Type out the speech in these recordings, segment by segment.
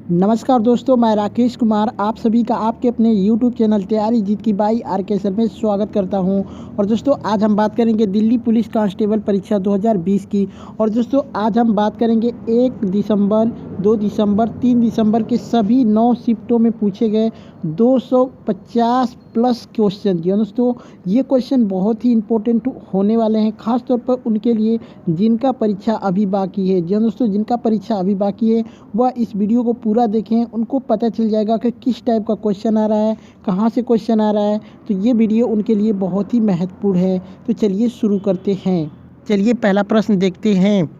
नमस्कार दोस्तों, मैं राकेश कुमार आप सभी का आपके अपने YouTube चैनल तैयारी जीत की बाई आर सर में स्वागत करता हूं। और दोस्तों आज हम बात करेंगे दिल्ली पुलिस कांस्टेबल परीक्षा 2020 की। और दोस्तों आज हम बात करेंगे 1 दिसंबर, 2 दिसंबर, 3 दिसंबर के सभी 9 शिफ्टों में पूछे गए 250 प्लस क्वेश्चन। जी दोस्तों, ये क्वेश्चन बहुत ही इंपॉर्टेंट होने वाले हैं, खास तौर पर उनके लिए जिनका परीक्षा अभी बाकी है। जी दोस्तों, जिनका परीक्षा अभी बाकी है वह इस वीडियो को पूरा देखें, उनको पता चल जाएगा कि किस टाइप का क्वेश्चन आ रहा है, कहाँ से क्वेश्चन आ रहा है। तो ये वीडियो उनके लिए बहुत ही महत्वपूर्ण है। तो चलिए शुरू करते हैं। चलिए पहला प्रश्न देखते हैं,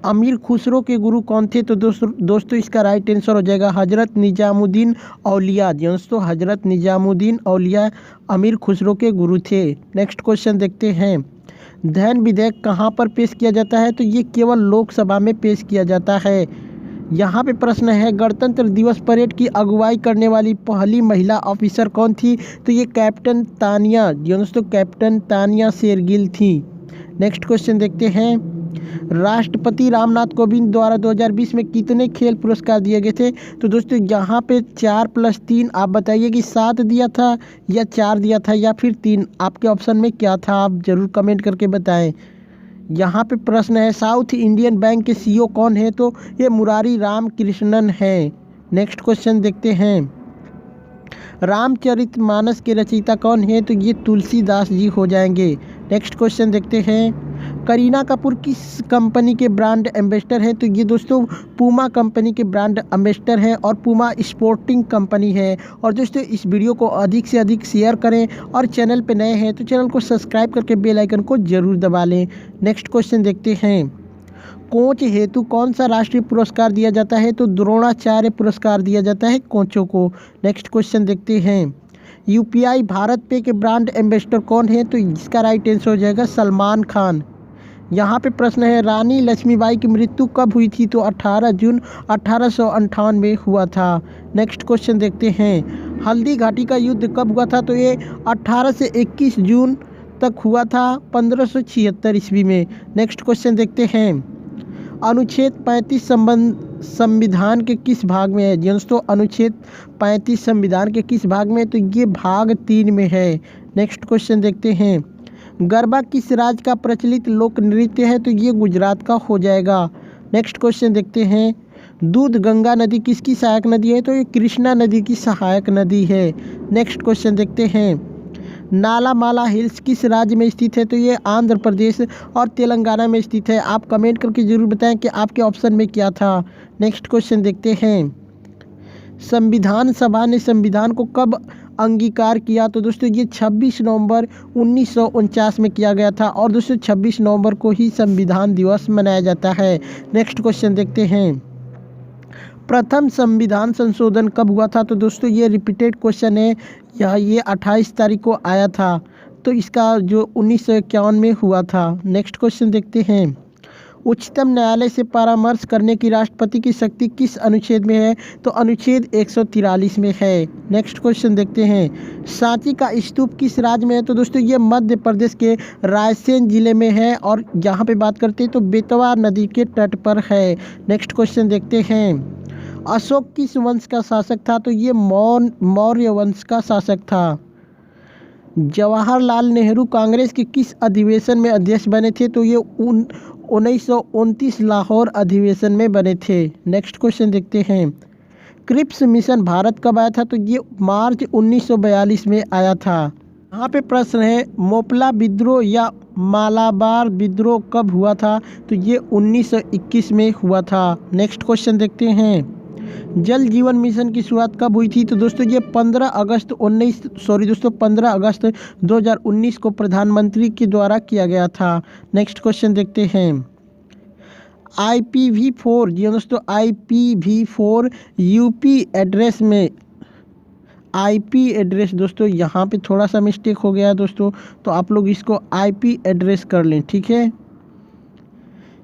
अमीर खुसरो के गुरु कौन थे? तो दोस्तों इसका राइट आंसर हो जाएगा हजरत निजामुद्दीन औलिया। दोस्तों हजरत निजामुद्दीन औलिया अमीर खुसरो के गुरु थे। नेक्स्ट क्वेश्चन देखते हैं, धन विधेयक कहाँ पर पेश किया जाता है? तो ये केवल लोकसभा में पेश किया जाता है। यहाँ पे प्रश्न है, गणतंत्र दिवस परेड की अगुवाई करने वाली पहली महिला ऑफिसर कौन थी? तो ये कैप्टन तानिया, दोस्तों कैप्टन तानिया शेरगिल थी। नेक्स्ट क्वेश्चन देखते हैं, राष्ट्रपति रामनाथ कोविंद द्वारा 2020 में कितने खेल पुरस्कार दिए गए थे? तो दोस्तों यहाँ पे 4+3, आप बताइए कि 7 दिया था या 4 दिया था या फिर 3, आपके ऑप्शन में क्या था? आप ज़रूर कमेंट करके बताएं। यहाँ पे प्रश्न है, साउथ इंडियन बैंक के सीईओ कौन है? तो ये मुरारी राम कृष्णन है। नेक्स्ट क्वेश्चन देखते हैं, रामचरितमानस के रचयिता कौन है? तो ये तुलसीदास जी हो जाएंगे। नेक्स्ट क्वेश्चन देखते हैं, करीना कपूर किस कंपनी के ब्रांड एम्बेसडर है? तो ये दोस्तों पूमा कंपनी के ब्रांड एम्बेसडर हैं और पूमा स्पोर्टिंग कंपनी है। और दोस्तों इस वीडियो को अधिक से अधिक शेयर करें और चैनल पे नए हैं तो चैनल को सब्सक्राइब करके बेल आइकन को जरूर दबा लें। नेक्स्ट क्वेश्चन देखते हैं, कोच हेतु कौन सा राष्ट्रीय पुरस्कार दिया जाता है? तो द्रोणाचार्य पुरस्कार दिया जाता है कोचों को। नेक्स्ट क्वेश्चन देखते हैं, यूपीआई भारत पे के ब्रांड एम्बेसडर कौन है? तो इसका राइट आंसर हो जाएगा सलमान खान। यहाँ पे प्रश्न है, रानी लक्ष्मीबाई की मृत्यु कब हुई थी? तो 18 जून 1858 में हुआ था। नेक्स्ट क्वेश्चन देखते हैं, हल्दी घाटी का युद्ध कब हुआ था? तो ये 18 से 21 जून तक हुआ था 1576 ईस्वी में। नेक्स्ट क्वेश्चन देखते हैं, अनुच्छेद 35 संविधान के किस भाग में है? दोस्तों अनुच्छेद 35 संविधान के किस भाग में? तो ये भाग 3 में है। नेक्स्ट क्वेश्चन देखते हैं, गरबा किस राज्य का प्रचलित लोक नृत्य है? तो ये गुजरात का हो जाएगा। नेक्स्ट क्वेश्चन देखते हैं, दूध गंगा नदी किसकी सहायक नदी है? तो ये कृष्णा नदी की सहायक नदी है। नेक्स्ट क्वेश्चन देखते हैं, नालामाला हिल्स किस राज्य में स्थित है? तो ये आंध्र प्रदेश और तेलंगाना में स्थित है। आप कमेंट करके ज़रूर बताएं कि आपके ऑप्शन में क्या था। नेक्स्ट क्वेश्चन देखते हैं, संविधान सभा ने संविधान को कब अंगीकार किया? तो दोस्तों ये 26 नवंबर 1949 में किया गया था। और दोस्तों 26 नवंबर को ही संविधान दिवस मनाया जाता है। नेक्स्ट क्वेश्चन देखते हैं, प्रथम संविधान संशोधन कब हुआ था? तो दोस्तों ये रिपीटेड क्वेश्चन है, ये 28 तारीख को आया था। तो इसका जो 1951 में हुआ था। नेक्स्ट क्वेश्चन देखते हैं, उच्चतम न्यायालय से परामर्श करने की राष्ट्रपति की शक्ति किस अनुच्छेद में है? तो अनुच्छेद 143 में है। नेक्स्ट क्वेश्चन देखते हैं, सांची का स्तूप किस राज्य में है? तो दोस्तों ये मध्य प्रदेश के रायसेन जिले में है। और यहाँ पे बात करते हैं तो बेतवा नदी के तट पर है। नेक्स्ट क्वेश्चन देखते हैं, अशोक किस वंश का शासक था? तो ये मौर्य वंश का शासक था। जवाहरलाल नेहरू कांग्रेस के किस अधिवेशन में अध्यक्ष बने थे? तो ये 1929 लाहौर अधिवेशन में बने थे। नेक्स्ट क्वेश्चन देखते हैं, क्रिप्स मिशन भारत कब आया था? तो ये मार्च 1942 में आया था। यहाँ पे प्रश्न है, मोपला विद्रोह या मालाबार विद्रोह कब हुआ था? तो ये 1921 में हुआ था। नेक्स्ट क्वेश्चन देखते हैं, जल जीवन मिशन की शुरुआत कब हुई थी? तो दोस्तों ये 15 अगस्त 2019 को प्रधानमंत्री के द्वारा किया गया था। नेक्स्ट क्वेश्चन देखते हैं, IPv4, जी दोस्तों IPv4 यूपी एड्रेस में IP एड्रेस, दोस्तों यहाँ पे थोड़ा सा मिस्टेक हो गया है दोस्तों, तो आप लोग इसको IP एड्रेस कर लें, ठीक है।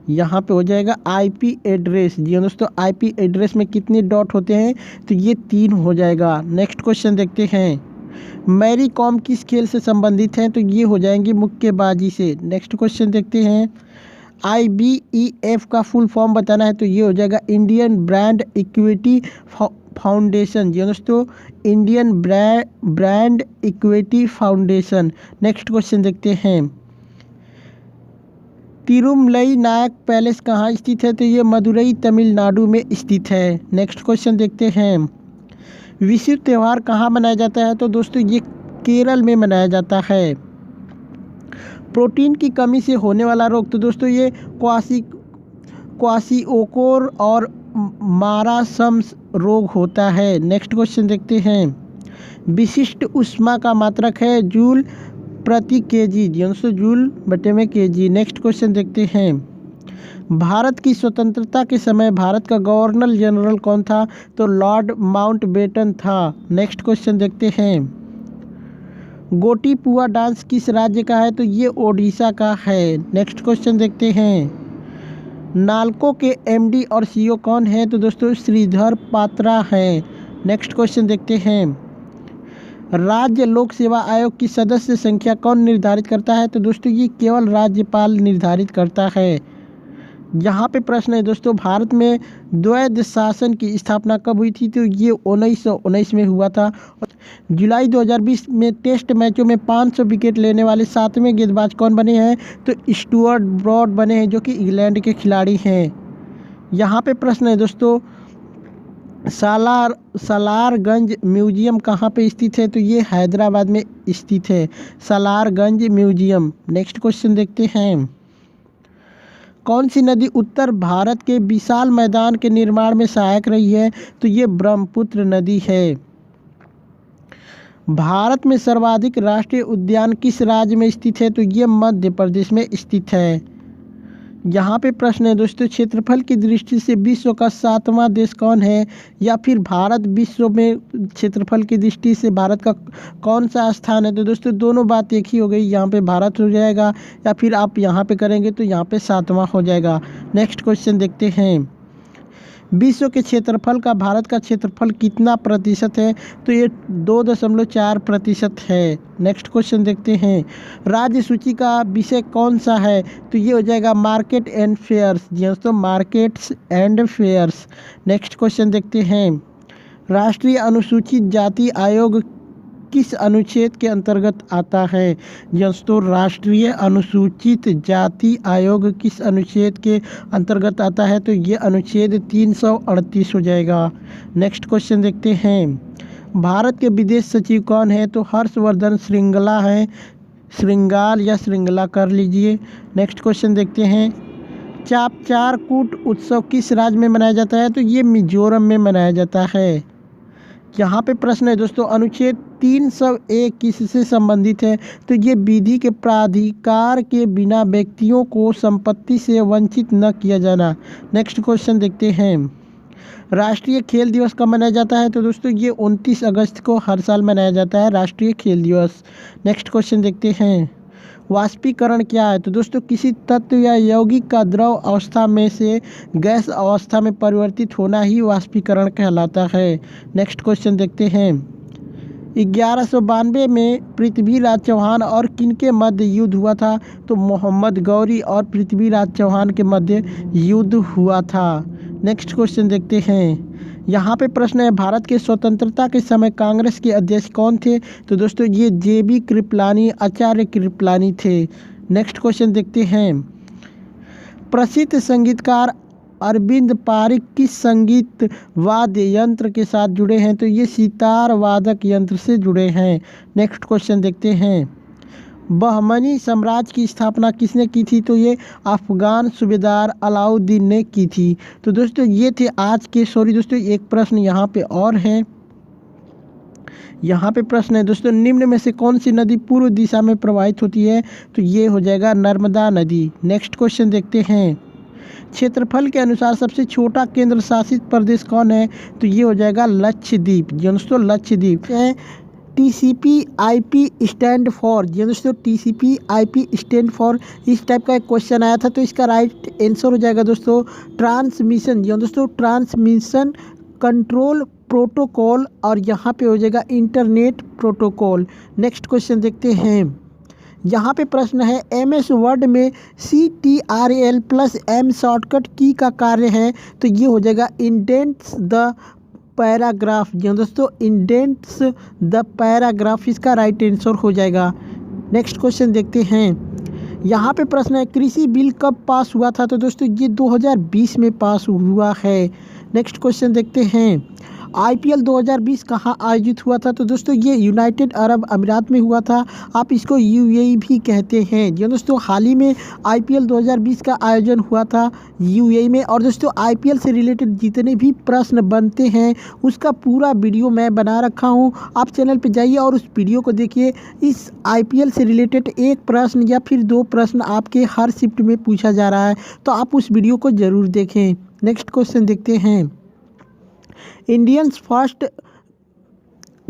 यहाँ पे हो जाएगा IP एड्रेस। जी दोस्तों IP एड्रेस में कितने डॉट होते हैं? तो ये 3 हो जाएगा। नेक्स्ट क्वेश्चन देखते हैं, मैरी कॉम किस खेल से संबंधित हैं? तो ये हो जाएंगे मुक्केबाजी से। नेक्स्ट क्वेश्चन देखते हैं, IBEF का फुल फॉर्म बताना है तो ये हो जाएगा इंडियन ब्रांड इक्विटी फाउंडेशन। जी दोस्तों, Indian brand equity foundation. Next question देखते हैं, तिरुमलई नायक पैलेस कहाँ स्थित है तो ये मदुरई तमिलनाडु में स्थित है। नेक्स्ट क्वेश्चन देखते हैं, विशु त्यौहार कहाँ मनाया जाता है तो दोस्तों ये केरल में मनाया जाता है। प्रोटीन की कमी से होने वाला रोग तो दोस्तों ये क्वाशियोकोर और मारासम्स रोग होता है। नेक्स्ट क्वेश्चन देखते हैं, विशिष्ट ऊष्मा का मात्रक है जूल प्रति केजी। जूल बटे में केजी। नेक्स्ट क्वेश्चन देखते हैं, भारत की स्वतंत्रता के समय भारत का गवर्नर जनरल कौन था तो लॉर्ड माउंटबेटन था। नेक्स्ट क्वेश्चन देखते हैं, गोटीपुआ डांस किस राज्य का है तो ये ओडिशा का है। नेक्स्ट क्वेश्चन देखते हैं, नालको के MD और CEO कौन है तो दोस्तों श्रीधर पात्रा है। नेक्स्ट क्वेश्चन देखते हैं, राज्य लोक सेवा आयोग की सदस्य संख्या कौन निर्धारित करता है तो दोस्तों ये केवल राज्यपाल निर्धारित करता है। यहाँ पे प्रश्न है दोस्तों, भारत में द्वैध शासन की स्थापना कब हुई थी तो ये 1919 में हुआ था। जुलाई 2020 में टेस्ट मैचों में 500 विकेट लेने वाले 7वें गेंदबाज कौन बने हैं तो स्टुअर्ट ब्रॉड बने हैं, जो कि इंग्लैंड के खिलाड़ी हैं। यहाँ पे प्रश्न है दोस्तों, सालारगंज म्यूजियम कहाँ पे स्थित है तो ये हैदराबाद में स्थित है, सालारगंज म्यूजियम। नेक्स्ट क्वेश्चन देखते हैं, कौन सी नदी उत्तर भारत के विशाल मैदान के निर्माण में सहायक रही है तो ये ब्रह्मपुत्र नदी है। भारत में सर्वाधिक राष्ट्रीय उद्यान किस राज्य में स्थित है तो ये मध्य प्रदेश में स्थित है। यहाँ पे प्रश्न है दोस्तों, क्षेत्रफल की दृष्टि से विश्व का 7वां देश कौन है या फिर भारत विश्व में क्षेत्रफल की दृष्टि से भारत का कौन सा स्थान है तो दोस्तों दोनों बात एक ही हो गई, यहाँ पे भारत हो जाएगा या फिर आप यहाँ पे करेंगे तो यहाँ पे 7वां हो जाएगा। नेक्स्ट क्वेश्चन देखते हैं, विश्व के क्षेत्रफल का भारत का क्षेत्रफल कितना प्रतिशत है तो ये 2.4% है। नेक्स्ट क्वेश्चन देखते हैं, राज्य सूची का विषय कौन सा है तो ये हो जाएगा मार्केट एंड फेयर्स। जी दोस्तों, markets and fairs. Next question देखते हैं, राष्ट्रीय अनुसूचित जाति आयोग किस अनुच्छेद के अंतर्गत आता है। दोस्तों, राष्ट्रीय अनुसूचित जाति आयोग किस अनुच्छेद के अंतर्गत आता है तो ये अनुच्छेद 338 हो जाएगा। नेक्स्ट क्वेश्चन देखते हैं, भारत के विदेश सचिव कौन है तो हर्षवर्धन श्रृंगला है, श्रृंगाल या श्रृंगला कर लीजिए। नेक्स्ट क्वेश्चन देखते हैं, चापचारकूट उत्सव किस राज्य में मनाया जाता है तो ये मिजोरम में मनाया जाता है। यहाँ पे प्रश्न है दोस्तों, अनुच्छेद 301 किससे संबंधित है तो ये विधि के प्राधिकार के बिना व्यक्तियों को संपत्ति से वंचित न किया जाना। नेक्स्ट क्वेश्चन देखते हैं, राष्ट्रीय खेल दिवस कब मनाया जाता है तो दोस्तों ये 29 अगस्त को हर साल मनाया जाता है राष्ट्रीय खेल दिवस। नेक्स्ट क्वेश्चन देखते हैं, वाष्पीकरण क्या है तो दोस्तों किसी तत्व या यौगिक का द्रव अवस्था में से गैस अवस्था में परिवर्तित होना ही वाष्पीकरण कहलाता है। नेक्स्ट क्वेश्चन देखते हैं, 1192 में पृथ्वीराज चौहान और किनके मध्य युद्ध हुआ था तो मोहम्मद गौरी और पृथ्वीराज चौहान के मध्य युद्ध हुआ था। नेक्स्ट क्वेश्चन देखते हैं, यहाँ पे प्रश्न है, भारत के स्वतंत्रता के समय कांग्रेस के अध्यक्ष कौन थे तो दोस्तों ये JB कृपलानी, आचार्य कृपलानी थे। नेक्स्ट क्वेश्चन देखते हैं, प्रसिद्ध संगीतकार अरविंद पारिक किस संगीत वाद्य यंत्र के साथ जुड़े हैं तो ये सितार वादक यंत्र से जुड़े हैं। नेक्स्ट क्वेश्चन देखते हैं, बहमनी साम्राज्य की स्थापना किसने की थी तो ये अफगान सूबेदार अलाउद्दीन ने की थी। तो दोस्तों ये थे आज के, दोस्तों एक प्रश्न यहाँ पे और है। यहाँ पे प्रश्न है दोस्तों, निम्न में से कौन सी नदी पूर्व दिशा में प्रवाहित होती है तो ये हो जाएगा नर्मदा नदी। नेक्स्ट क्वेश्चन देखते हैं, क्षेत्रफल के अनुसार सबसे छोटा केंद्र शासित प्रदेश कौन है तो ये हो जाएगा लक्षद्वीप। दोस्तों लक्षद्वीप है। TCP/IP स्टैंड फॉर, जी दोस्तों TCP/IP स्टैंड फॉर, इस टाइप का एक क्वेश्चन आया था तो इसका राइट आंसर हो जाएगा दोस्तों ट्रांसमिशन। जी दोस्तों ट्रांसमिशन कंट्रोल प्रोटोकॉल और यहाँ पे हो जाएगा इंटरनेट प्रोटोकॉल। नेक्स्ट क्वेश्चन देखते हैं, यहाँ पे प्रश्न है MS वर्ड में CTRL+M शॉर्टकट की का कार्य है, तो ये हो जाएगा इंडेंट्स द पैराग्राफ। जी हाँ दोस्तों, इंडेंट्स द पैराग्राफ इसका राइट आंसर हो जाएगा। नेक्स्ट क्वेश्चन देखते हैं। यहाँ पे प्रश्न है कृषि बिल कब पास हुआ था, तो दोस्तों ये 2020 में पास हुआ है। नेक्स्ट क्वेश्चन देखते हैं। IPL 2020 कहाँ आयोजित हुआ था, तो दोस्तों ये यूनाइटेड अरब अमीरात में हुआ था। आप इसको UAE भी कहते हैं। जी दोस्तों, हाल ही में IPL 2020 का आयोजन हुआ था UAE में। और दोस्तों IPL से रिलेटेड जितने भी प्रश्न बनते हैं उसका पूरा वीडियो मैं बना रखा हूँ, आप चैनल पे जाइए और उस वीडियो को देखिए। इस IPL से रिलेटेड एक प्रश्न या फिर 2 प्रश्न आपके हर शिफ्ट में पूछा जा रहा है, तो आप उस वीडियो को ज़रूर देखें। नेक्स्ट क्वेश्चन देखते हैं। Indians first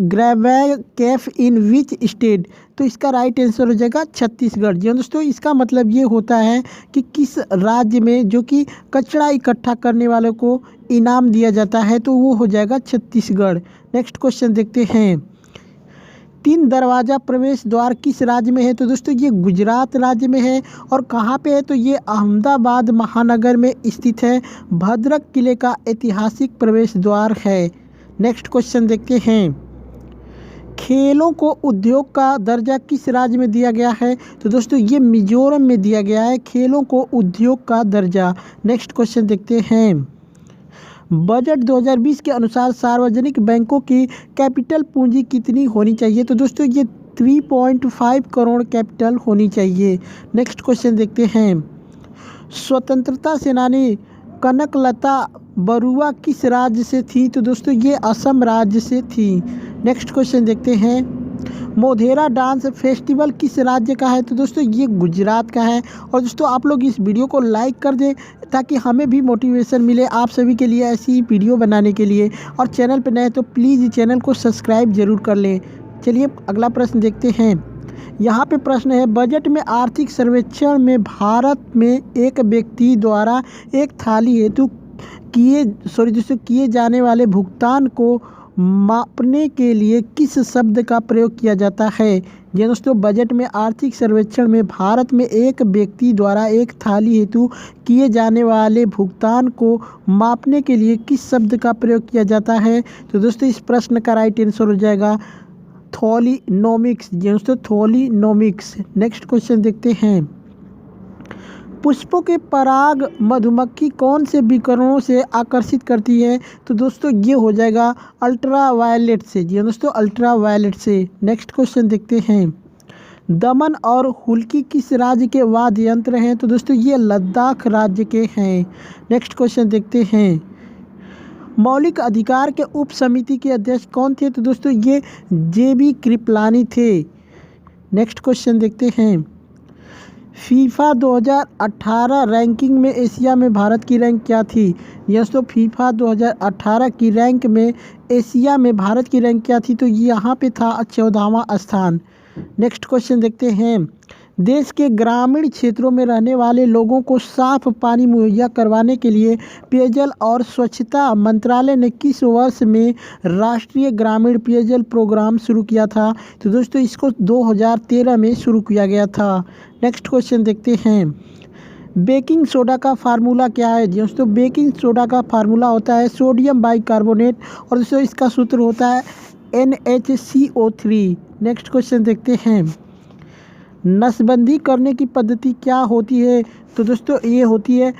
gravel Kaif in which state, तो इसका राइट आंसर हो जाएगा छत्तीसगढ़। जी दोस्तों, इसका मतलब ये होता है कि किस राज्य में जो कि कचरा इकट्ठा करने वालों को इनाम दिया जाता है, तो वो हो जाएगा छत्तीसगढ़। नेक्स्ट क्वेश्चन देखते हैं। 3 दरवाज़ा प्रवेश द्वार किस राज्य में है, तो दोस्तों ये गुजरात राज्य में है। और कहाँ पे है, तो ये अहमदाबाद महानगर में स्थित है। भद्रक किले का ऐतिहासिक प्रवेश द्वार है। नेक्स्ट क्वेश्चन देखते हैं। खेलों को उद्योग का दर्जा किस राज्य में दिया गया है, तो दोस्तों ये मिजोरम में दिया गया है खेलों को उद्योग का दर्जा। नेक्स्ट क्वेश्चन देखते हैं। बजट 2020 के अनुसार सार्वजनिक बैंकों की कैपिटल पूंजी कितनी होनी चाहिए, तो दोस्तों ये 3.5 करोड़ कैपिटल होनी चाहिए। नेक्स्ट क्वेश्चन देखते हैं। स्वतंत्रता सेनानी कनकलता बरुआ किस राज्य से थी, तो दोस्तों ये असम राज्य से थी। नेक्स्ट क्वेश्चन देखते हैं। मोढेरा डांस फेस्टिवल किस राज्य का है, तो दोस्तों ये गुजरात का है। और दोस्तों आप लोग इस वीडियो को लाइक कर दें ताकि हमें भी मोटिवेशन मिले आप सभी के लिए ऐसी वीडियो बनाने के लिए। और चैनल पर नए तो प्लीज़ चैनल को सब्सक्राइब जरूर कर लें। चलिए अगला प्रश्न देखते हैं। यहाँ पे प्रश्न है बजट में आर्थिक सर्वेक्षण में भारत में एक व्यक्ति द्वारा एक थाली हेतु किए जाने वाले भुगतान को मापने के लिए किस शब्द का प्रयोग किया जाता है। जी दोस्तों, बजट में आर्थिक सर्वेक्षण में भारत में एक व्यक्ति द्वारा एक थाली हेतु किए जाने वाले भुगतान को मापने के लिए किस शब्द का प्रयोग किया जाता है, तो दोस्तों इस प्रश्न का राइट आंसर हो जाएगा थोलिनोमिक्स। जी दोस्तों, थोलिनोमिक्स। नेक्स्ट क्वेश्चन देखते हैं। पुष्पों के पराग मधुमक्खी कौन से विकिरणों से आकर्षित करती है, तो दोस्तों ये हो जाएगा अल्ट्रावायलेट से। जी दोस्तों, अल्ट्रावायलेट से। नेक्स्ट क्वेश्चन देखते हैं। दमन और हुल्की किस राज्य के वाद्य यंत्र हैं, तो दोस्तों ये लद्दाख राज्य के हैं। नेक्स्ट क्वेश्चन देखते हैं। मौलिक अधिकार के उप समिति के अध्यक्ष कौन थे, तो दोस्तों ये JB कृपलानी थे। नेक्स्ट क्वेश्चन देखते हैं। फीफा 2018 रैंकिंग में एशिया में भारत की रैंक क्या थी। दोस्तों फीफा 2018 की रैंक में एशिया में भारत की रैंक क्या थी, तो यहाँ पे था 14वां स्थान। नेक्स्ट क्वेश्चन देखते हैं। देश के ग्रामीण क्षेत्रों में रहने वाले लोगों को साफ पानी मुहैया करवाने के लिए पेयजल और स्वच्छता मंत्रालय ने किस वर्ष में राष्ट्रीय ग्रामीण पेयजल प्रोग्राम शुरू किया था, तो दोस्तों इसको 2013 में शुरू किया गया था। नेक्स्ट क्वेश्चन देखते हैं। बेकिंग सोडा का फार्मूला क्या है। दोस्तों बेकिंग सोडा का फार्मूला होता है सोडियम बाइकार्बोनेट और दोस्तों इसका सूत्र होता है NaCO3। नेक्स्ट क्वेश्चन देखते हैं। नसबंदी करने की पद्धति क्या होती है, तो दोस्तों ये होती है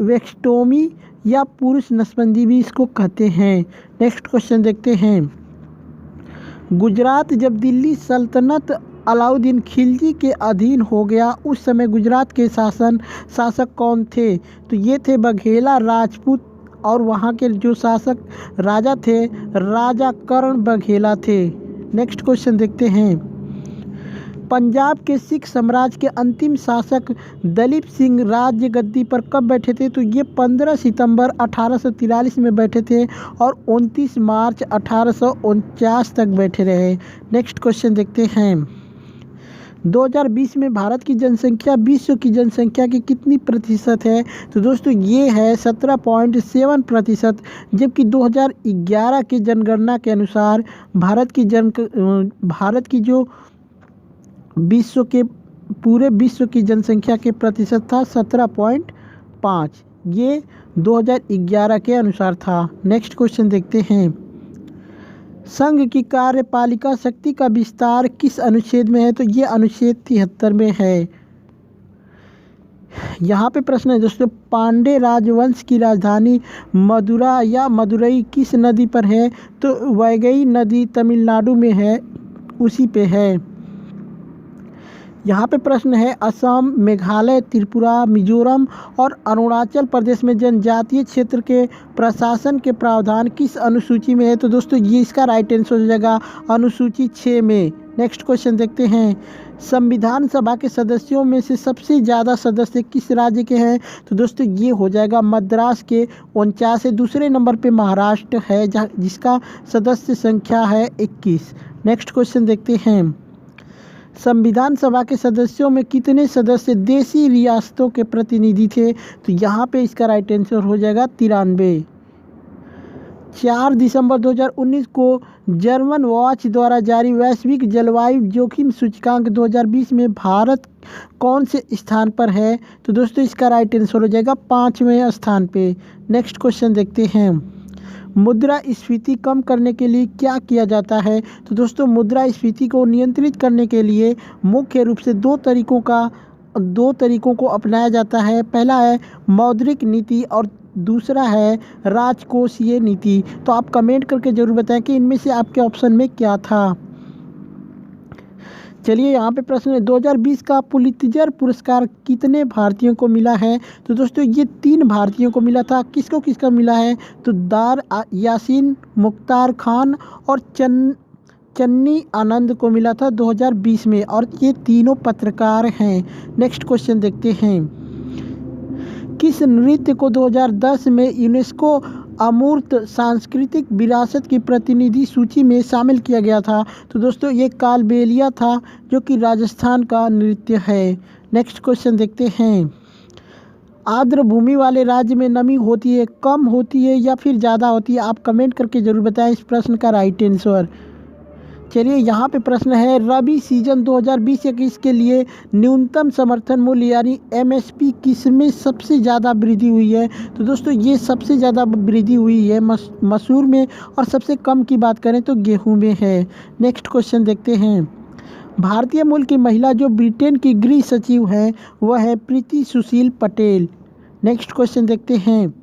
वेक्सटोमी या पुरुष नसबंदी भी इसको कहते हैं। नेक्स्ट क्वेश्चन देखते हैं। गुजरात जब दिल्ली सल्तनत अलाउद्दीन खिलजी के अधीन हो गया उस समय गुजरात के शासक कौन थे, तो ये थे बघेला राजपूत और वहाँ के जो शासक राजा थे राजा कर्ण बघेला थे। नेक्स्ट क्वेश्चन देखते हैं। पंजाब के सिख साम्राज्य के अंतिम शासक दलीप सिंह राज्य गद्दी पर कब बैठे थे, तो ये 15 सितंबर 1843 में बैठे थे और 29 मार्च 1849 तक बैठे रहे। नेक्स्ट क्वेश्चन देखते हैं। 2020 में भारत की जनसंख्या विश्व की जनसंख्या की कितनी प्रतिशत है, तो दोस्तों ये है 17.7%, जबकि 2011 की जनगणना के अनुसार भारत की जो विश्व के पूरे विश्व की जनसंख्या के प्रतिशत था 17.5। ये 2011 के अनुसार था। नेक्स्ट क्वेश्चन देखते हैं, संघ की कार्यपालिका शक्ति का विस्तार किस अनुच्छेद में है? तो ये अनुच्छेद 73 में है। यहाँ पे प्रश्न है दोस्तों, पांडे राजवंश की राजधानी मदुरा या मदुरई किस नदी पर है? तो वैगई नदी तमिलनाडु में है, उसी पे है। यहाँ पे प्रश्न है, असम, मेघालय, त्रिपुरा, मिजोरम और अरुणाचल प्रदेश में जनजातीय क्षेत्र के प्रशासन के प्रावधान किस अनुसूची में है? तो दोस्तों ये इसका राइट आंसर हो जाएगा अनुसूची 6 में। नेक्स्ट क्वेश्चन देखते हैं, संविधान सभा के सदस्यों में से सबसे ज़्यादा सदस्य किस राज्य के हैं? तो दोस्तों ये हो जाएगा मद्रास के 49 है। दूसरे नंबर पे महाराष्ट्र है जिसका सदस्य संख्या है 21। नेक्स्ट क्वेश्चन देखते हैं, संविधान सभा के सदस्यों में कितने सदस्य देशी रियासतों के प्रतिनिधि थे? तो यहाँ पे इसका राइट आंसर हो जाएगा 93। 4 दिसंबर 2019 को जर्मन वॉच द्वारा जारी वैश्विक जलवायु जोखिम सूचकांक 2020 में भारत कौन से स्थान पर है? तो दोस्तों इसका राइट आंसर हो जाएगा 5वें स्थान पे। नेक्स्ट क्वेश्चन देखते हैं, मुद्रास्फीति कम करने के लिए क्या किया जाता है? तो दोस्तों मुद्रास्फीति को नियंत्रित करने के लिए मुख्य रूप से दो तरीकों को अपनाया जाता है। पहला है मौद्रिक नीति और दूसरा है राजकोषीय नीति। तो आप कमेंट करके ज़रूर बताएं कि इनमें से आपके ऑप्शन में क्या था। चलिए यहाँ पे प्रश्न है, 2020 का पुलित्जर पुरस्कार कितने भारतीयों को मिला है? तो दोस्तों ये 3 भारतीयों को मिला था। किसको किसका मिला है? तो दार यासीन, मुख्तार खान और चन्नी आनंद को मिला था 2020 में, और ये तीनों पत्रकार हैं। नेक्स्ट क्वेश्चन देखते हैं, किस नृत्य को 2010 में यूनेस्को अमूर्त सांस्कृतिक विरासत की प्रतिनिधि सूची में शामिल किया गया था? तो दोस्तों ये कालबेलिया था, जो कि राजस्थान का नृत्य है। नेक्स्ट क्वेश्चन देखते हैं, आर्द्र भूमि वाले राज्य में नमी होती है, कम होती है या फिर ज़्यादा होती है? आप कमेंट करके ज़रूर बताएं इस प्रश्न का राइट आंसर। चलिए यहाँ पे प्रश्न है, रबी सीजन 2020-21 के लिए न्यूनतम समर्थन मूल्य यानी MSP किसमें सबसे ज़्यादा वृद्धि हुई है? तो दोस्तों ये सबसे ज़्यादा वृद्धि हुई है मसूर में, और सबसे कम की बात करें तो गेहूं में है। नेक्स्ट क्वेश्चन देखते हैं, भारतीय मूल की महिला जो ब्रिटेन की गृह सचिव हैं वह है प्रीति सुशील पटेल। नेक्स्ट क्वेश्चन देखते हैं,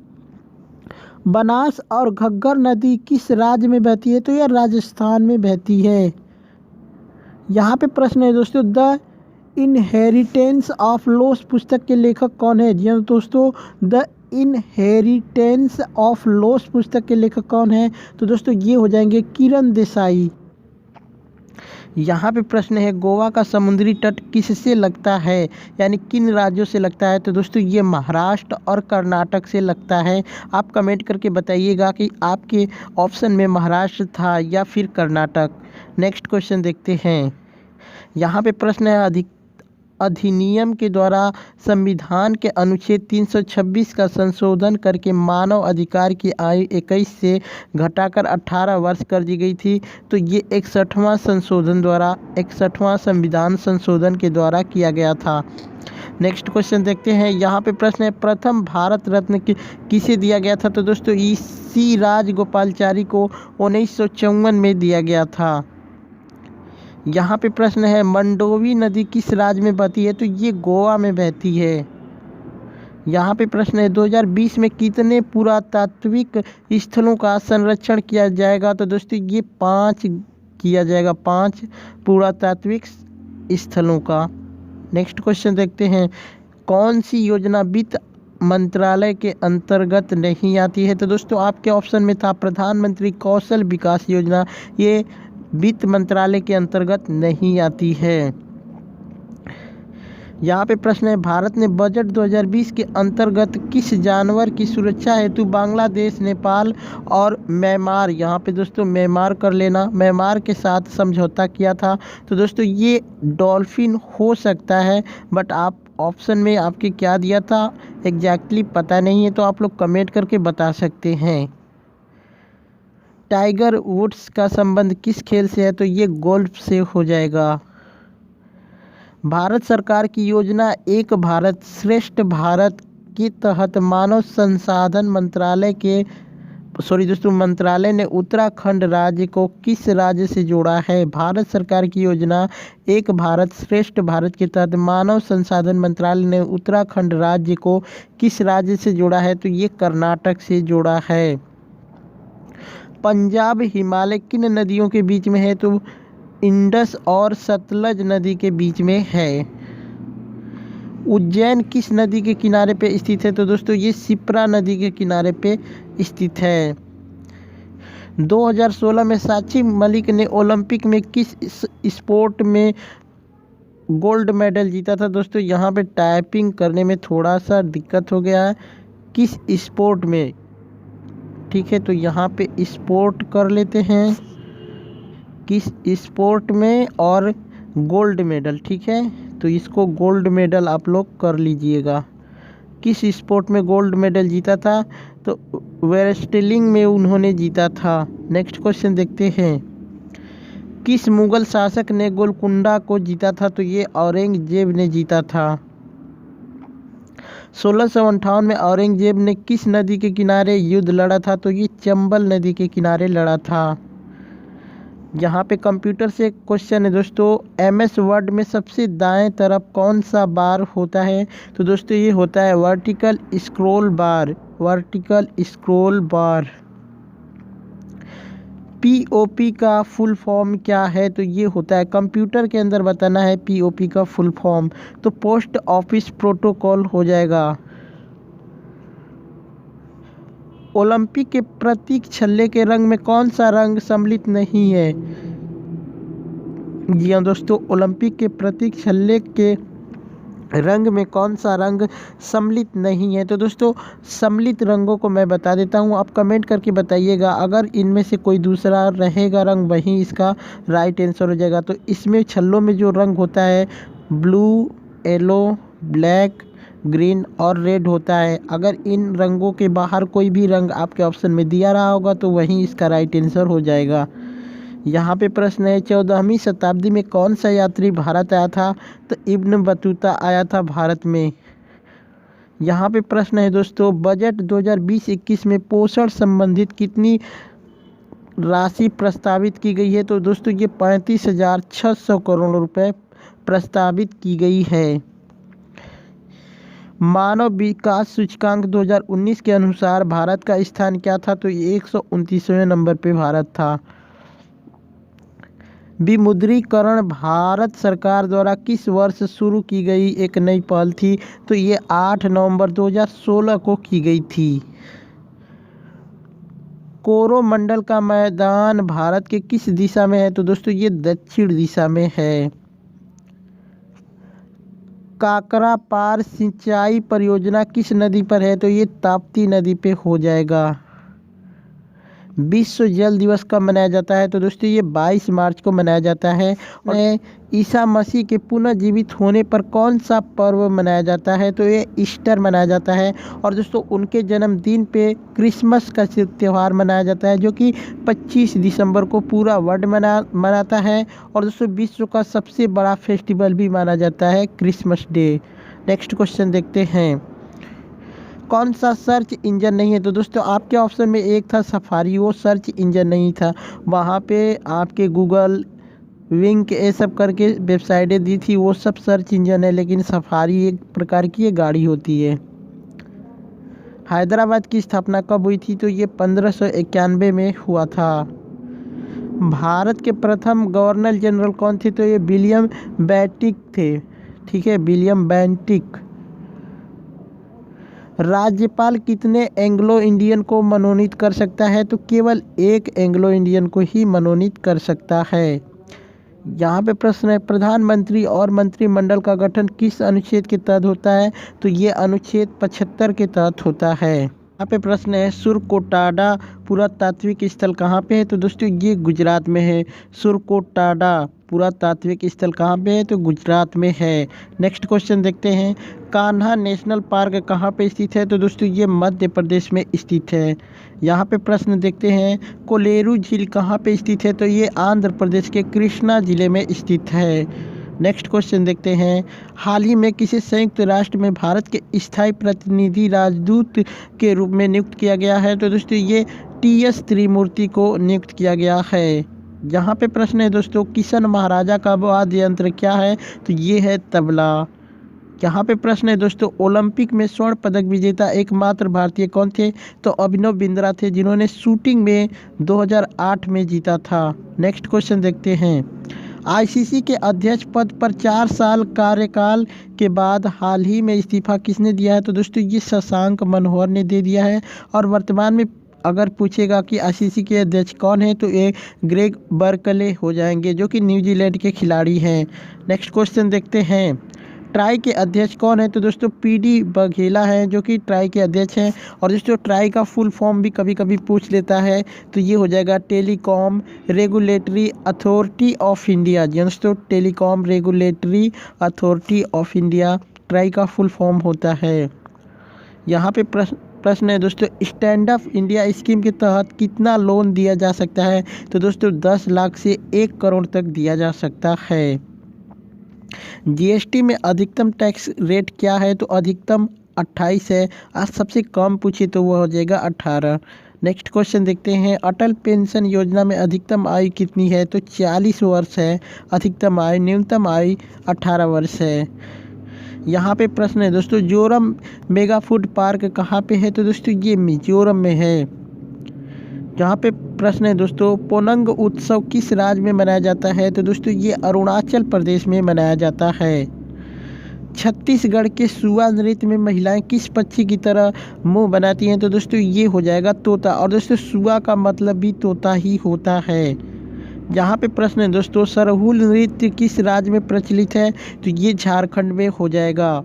बनास और घग्गर नदी किस राज्य में बहती है? तो यह राजस्थान में बहती है। यहाँ पे प्रश्न है दोस्तों, द इनहेरिटेंस ऑफ लॉस पुस्तक के लेखक कौन है? जी दोस्तों, द इनहेरिटेंस ऑफ लॉस पुस्तक के लेखक कौन है? तो दोस्तों ये हो जाएंगे किरण देसाई। यहाँ पे प्रश्न है, गोवा का समुद्री तट किससे लगता है, यानी किन राज्यों से लगता है? तो दोस्तों ये महाराष्ट्र और कर्नाटक से लगता है। आप कमेंट करके बताइएगा कि आपके ऑप्शन में महाराष्ट्र था या फिर कर्नाटक। नेक्स्ट क्वेश्चन देखते हैं, यहाँ पे प्रश्न है, अधिनियम के द्वारा संविधान के अनुच्छेद 326 का संशोधन करके मानव अधिकार की आयु 21 से घटाकर 18 वर्ष कर दी गई थी। तो ये 61वां संविधान संशोधन के द्वारा किया गया था। नेक्स्ट क्वेश्चन देखते हैं, यहाँ पे प्रश्न है, प्रथम भारत रत्न किसे दिया गया था? तो दोस्तों सी राजगोपालाचारी को 1954 में दिया गया था। यहाँ पे प्रश्न है, मंडोवी नदी किस राज्य में बहती है? तो ये गोवा में बहती है। यहाँ पे प्रश्न है, 2020 में कितने पुरातात्विक स्थलों का संरक्षण किया जाएगा? तो दोस्तों ये 5 किया जाएगा, 5 पुरातात्विक स्थलों का। नेक्स्ट क्वेश्चन देखते हैं, कौन सी योजना वित्त मंत्रालय के अंतर्गत नहीं आती है? तो दोस्तों आपके ऑप्शन में था प्रधानमंत्री कौशल विकास योजना, ये वित्त मंत्रालय के अंतर्गत नहीं आती है। यहाँ पे प्रश्न है, भारत ने बजट 2020 के अंतर्गत किस जानवर की सुरक्षा हेतु बांग्लादेश, नेपाल और म्यांमार, यहाँ पे दोस्तों म्यांमार कर लेना, म्यांमार के साथ समझौता किया था? तो दोस्तों ये डॉल्फिन हो सकता है, बट आप ऑप्शन में आपके क्या दिया था एग्जैक्टली पता नहीं है, तो आप लोग कमेंट करके बता सकते हैं। टाइगर वुड्स का संबंध किस खेल से है? तो ये गोल्फ से हो जाएगा। भारत सरकार की योजना एक भारत श्रेष्ठ भारत के तहत मानव संसाधन मंत्रालय ने उत्तराखंड राज्य को किस राज्य से जोड़ा है? भारत सरकार की योजना एक भारत श्रेष्ठ भारत के तहत मानव संसाधन मंत्रालय ने उत्तराखंड राज्य को किस राज्य से जोड़ा है? तो ये कर्नाटक से जोड़ा है। पंजाब हिमालय किन नदियों के बीच में है? तो इंडस और सतलज नदी के बीच में है। उज्जैन किस नदी के किनारे पे स्थित है? तो दोस्तों ये शिप्रा नदी के किनारे पे स्थित है। 2016 में साक्षी मलिक ने ओलंपिक में किस स्पोर्ट में गोल्ड मेडल जीता था? दोस्तों यहाँ पे टाइपिंग करने में थोड़ा सा दिक्कत हो गया है। किस स्पोर्ट में? ठीक है, तो यहाँ पे स्पोर्ट कर लेते हैं, किस स्पोर्ट में और गोल्ड मेडल। ठीक है, तो इसको गोल्ड मेडल आप लोग कर लीजिएगा। किस स्पोर्ट में गोल्ड मेडल जीता था? तो वेरेस्टलिंग में उन्होंने जीता था। नेक्स्ट क्वेश्चन देखते हैं, किस मुगल शासक ने गोलकुंडा को जीता था? तो ये औरंगजेब ने जीता था। 1658 में औरंगजेब ने किस नदी के किनारे युद्ध लड़ा था? तो ये चंबल नदी के किनारे लड़ा था। यहाँ पे कंप्यूटर से क्वेश्चन है दोस्तों, MS वर्ड में सबसे दाएं तरफ कौन सा बार होता है? तो दोस्तों ये होता है वर्टिकल स्क्रॉल बार। POP का फुल फॉर्म क्या है? तो ये होता है, कंप्यूटर के अंदर बताना है POP का फुल फॉर्म, तो पोस्ट ऑफिस प्रोटोकॉल हो जाएगा। ओलंपिक के प्रतीक छल्ले के रंग में कौन सा रंग सम्मिलित नहीं है? जी हाँ दोस्तों, ओलंपिक के प्रतीक छल्ले के रंग में कौन सा रंग सम्मिलित नहीं है? तो दोस्तों सम्मिलित रंगों को मैं बता देता हूँ, आप कमेंट करके बताइएगा। अगर इनमें से कोई दूसरा रहेगा रंग, वही इसका राइट आंसर हो जाएगा। तो इसमें छल्लों में जो रंग होता है ब्लू, येलो, ब्लैक, ग्रीन और रेड होता है। अगर इन रंगों के बाहर कोई भी रंग आपके ऑप्शन में दिया रहा होगा तो वही इसका राइट आंसर हो जाएगा। यहाँ पे प्रश्न है, 14वीं शताब्दी में कौन सा यात्री भारत आया था? तो इब्न बतूता आया था भारत में। यहाँ पे प्रश्न है दोस्तों, बजट 2020-21 में पोषण संबंधित कितनी राशि प्रस्तावित की गई है? तो दोस्तों ये 35,600 करोड़ रुपए प्रस्तावित की गई है। मानव विकास सूचकांक 2019 के अनुसार भारत का स्थान क्या था? तो ये 129वें नंबर पे भारत था। विमुद्रीकरण भारत सरकार द्वारा किस वर्ष शुरू की गई एक नई पहल थी? तो ये 8 नवंबर 2016 को की गई थी। कोरोमंडल का मैदान भारत के किस दिशा में है? तो दोस्तों ये दक्षिण दिशा में है। काकरा पार सिंचाई परियोजना किस नदी पर है? तो ये ताप्ती नदी पे हो जाएगा। विश्व जल दिवस कब मनाया जाता है? तो दोस्तों ये 22 मार्च को मनाया जाता है। और ईसा मसीह के पुनर्जीवित होने पर कौन सा पर्व मनाया जाता है? तो ये ईस्टर मनाया जाता है। और दोस्तों उनके जन्मदिन पे क्रिसमस का त्यौहार मनाया जाता है, जो कि 25 दिसंबर को पूरा वर्ल्ड मनाता है। और दोस्तों विश्व का सबसे बड़ा फेस्टिवल भी माना जाता है क्रिसमस डे। नेक्स्ट क्वेश्चन देखते हैं, कौन सा सर्च इंजन नहीं है? तो दोस्तों आपके ऑप्शन में एक था सफारी, वो सर्च इंजन नहीं था। वहाँ पे आपके गूगल, विंक ये सब करके वेबसाइटें दी थी, वो सब सर्च इंजन है, लेकिन सफारी एक प्रकार की ये गाड़ी होती है। हैदराबाद की स्थापना कब हुई थी? तो ये 1591 में हुआ था। भारत के प्रथम गवर्नर जनरल कौन थे? तो ये विलियम बेंटिक थे। ठीक है, विलियम बेंटिक। राज्यपाल कितने एंग्लो इंडियन को मनोनीत कर सकता है? तो केवल एक एंग्लो इंडियन को ही मनोनीत कर सकता है। यहाँ पे प्रश्न है, प्रधानमंत्री और मंत्रिमंडल का गठन किस अनुच्छेद के तहत होता है? तो ये अनुच्छेद 75 के तहत होता है। यहाँ पे प्रश्न है, सुरकोटाडा पुरातात्विक स्थल कहाँ पे है? तो दोस्तों ये गुजरात में है। सुरकोटाडा पुरातात्विक स्थल कहाँ पे है? तो गुजरात में है। नेक्स्ट क्वेश्चन देखते हैं, कान्हा नेशनल पार्क कहाँ पे स्थित है? तो दोस्तों ये मध्य प्रदेश में स्थित है। यहाँ पे प्रश्न देखते हैं, कोलेरू झील कहाँ पे स्थित है? तो ये आंध्र प्रदेश के कृष्णा जिले में स्थित है। नेक्स्ट क्वेश्चन देखते हैं, हाल ही में किसे संयुक्त राष्ट्र में भारत के स्थायी प्रतिनिधि राजदूत के रूप में नियुक्त किया गया है? तो दोस्तों ये टी.एस. त्रिमूर्ति को नियुक्त किया गया है। यहाँ पे प्रश्न है दोस्तों, किशन महाराजा का वाद्य यंत्र क्या है? तो ये है तबला। यहाँ पे प्रश्न है दोस्तों, ओलंपिक में स्वर्ण पदक विजेता एकमात्र भारतीय कौन थे? तो अभिनव बिंद्रा थे, जिन्होंने शूटिंग में 2008 में जीता था। नेक्स्ट क्वेश्चन देखते हैं, आईसीसी के अध्यक्ष पद पर 4 साल कार्यकाल के बाद हाल ही में इस्तीफा किसने दिया है? तो दोस्तों ये शशांक मनोहर ने दे दिया है। और वर्तमान में अगर पूछेगा कि आईसीसी के अध्यक्ष कौन है, तो ये ग्रेग बर्कले हो जाएंगे, जो कि न्यूजीलैंड के खिलाड़ी हैं। नेक्स्ट क्वेश्चन देखते हैं, ट्राई के अध्यक्ष कौन है? तो दोस्तों पीडी बघेला है, जो कि ट्राई के अध्यक्ष हैं। और दोस्तों ट्राई का फुल फॉर्म भी कभी कभी पूछ लेता है, तो ये हो जाएगा telecom regulatory authority of India. दोस्तों telecom regulatory authority of India TRAI का फुल फॉर्म होता है। यहाँ पे प्रश्न है दोस्तों, स्टैंड अप इंडिया स्कीम के तहत कितना लोन दिया जा सकता है? तो दोस्तों 10 लाख से 1 करोड़ तक दिया जा सकता है। जीएसटी में अधिकतम टैक्स रेट क्या है? तो अधिकतम 28 है। आज सबसे कम पूछे तो वह हो जाएगा 18। नेक्स्ट क्वेश्चन देखते हैं, अटल पेंशन योजना में अधिकतम आयु कितनी है? तो 40 वर्ष है अधिकतम आयु, न्यूनतम आयु 18 वर्ष है। यहाँ पे प्रश्न है दोस्तों, जोरम मेगा फूड पार्क कहाँ पे है? तो दोस्तों ये मिजोरम में है। जहाँ पे प्रश्न है दोस्तों, पोंगल उत्सव किस राज्य में मनाया जाता है? तो दोस्तों ये अरुणाचल प्रदेश में मनाया जाता है। छत्तीसगढ़ के सुआ नृत्य में महिलाएं किस पक्षी की तरह मुंह बनाती हैं? तो दोस्तों ये हो जाएगा तोता। और दोस्तों सुआ का मतलब भी तोता ही होता है। यहाँ पे प्रश्न है दोस्तों, सरहुल नृत्य किस राज्य में प्रचलित है? तो ये झारखंड में हो जाएगा।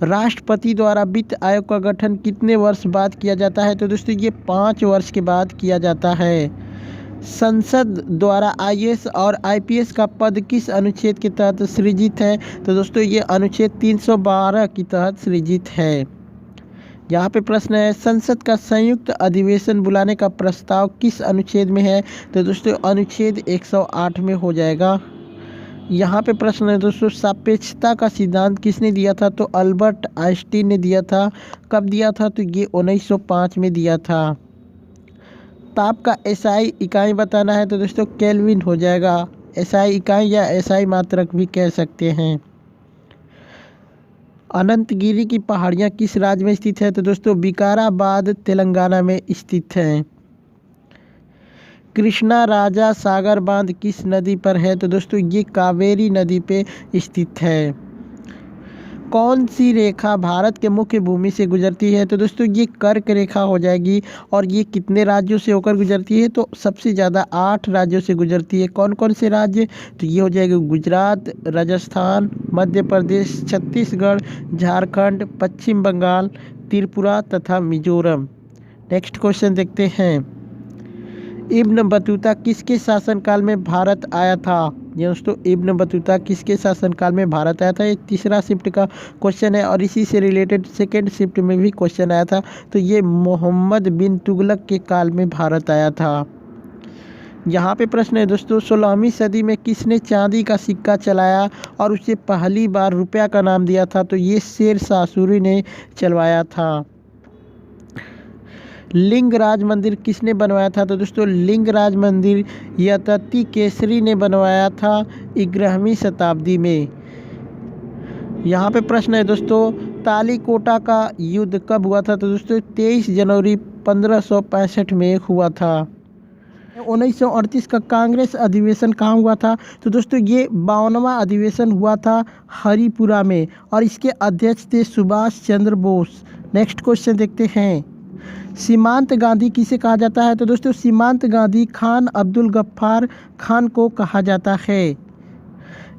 राष्ट्रपति द्वारा वित्त आयोग का गठन कितने वर्ष बाद किया जाता है? तो दोस्तों ये 5 वर्ष के बाद किया जाता है। संसद द्वारा आईएएस और आईपीएस का पद किस अनुच्छेद के तहत सृजित है? तो दोस्तों ये अनुच्छेद 312 के तहत सृजित है। यहाँ पे प्रश्न है, संसद का संयुक्त अधिवेशन बुलाने का प्रस्ताव किस अनुच्छेद में है? तो दोस्तों अनुच्छेद 108 में हो जाएगा। यहाँ पे प्रश्न है दोस्तों, सापेक्षता का सिद्धांत किसने दिया था? तो अल्बर्ट आइंस्टीन ने दिया था। कब दिया था? तो ये 1905 में दिया था। ताप का एसआई इकाई बताना है, तो दोस्तों केल्विन हो जाएगा। एसआई इकाई या एसआई मात्रक भी कह सकते हैं। अनंतगिरी की पहाड़ियाँ किस राज्य में स्थित है? तो दोस्तों विकाराबाद तेलंगाना में स्थित है। कृष्णा राजा सागर बांध किस नदी पर है? तो दोस्तों ये कावेरी नदी पे स्थित है। कौन सी रेखा भारत के मुख्य भूमि से गुजरती है? तो दोस्तों ये कर्क रेखा हो जाएगी। और ये कितने राज्यों से होकर गुजरती है? तो सबसे ज़्यादा 8 राज्यों से गुजरती है। कौन कौन से राज्य? तो ये हो जाएगा गुजरात, राजस्थान, मध्य प्रदेश, छत्तीसगढ़, झारखंड, पश्चिम बंगाल, त्रिपुरा तथा मिजोरम। नेक्स्ट क्वेश्चन देखते हैं, इब्न बतूता किसके शासनकाल में भारत आया था? ये दोस्तों इब्न बतूता किसके शासनकाल में भारत आया था? ये तीसरा शिफ्ट का क्वेश्चन है। और इसी से रिलेटेड सेकेंड शिफ्ट में भी क्वेश्चन आया था। तो ये मोहम्मद बिन तुगलक के काल में भारत आया था। यहाँ पे प्रश्न है दोस्तों, 16वीं सदी में किसने चांदी का सिक्का चलाया और उसे पहली बार रुपया का नाम दिया था? तो ये शेर शाह सूरी ने चलवाया था। लिंगराज मंदिर किसने बनवाया था? तो दोस्तों लिंगराज मंदिर यतती केसरी ने बनवाया था 11वीं शताब्दी में। यहाँ पे प्रश्न है दोस्तों, तालीकोटा का युद्ध कब हुआ था? तो दोस्तों 23 जनवरी 1565 में हुआ था। 1938 का कांग्रेस अधिवेशन कहाँ हुआ था? तो दोस्तों ये 52वां अधिवेशन हुआ था हरिपुरा में। और इसके अध्यक्ष थे सुभाष चंद्र बोस। नेक्स्ट क्वेश्चन देखते हैं, सीमांत गांधी किसे कहा जाता है? तो दोस्तों सीमांत गांधी खान अब्दुल गफ्फार खान को कहा जाता है।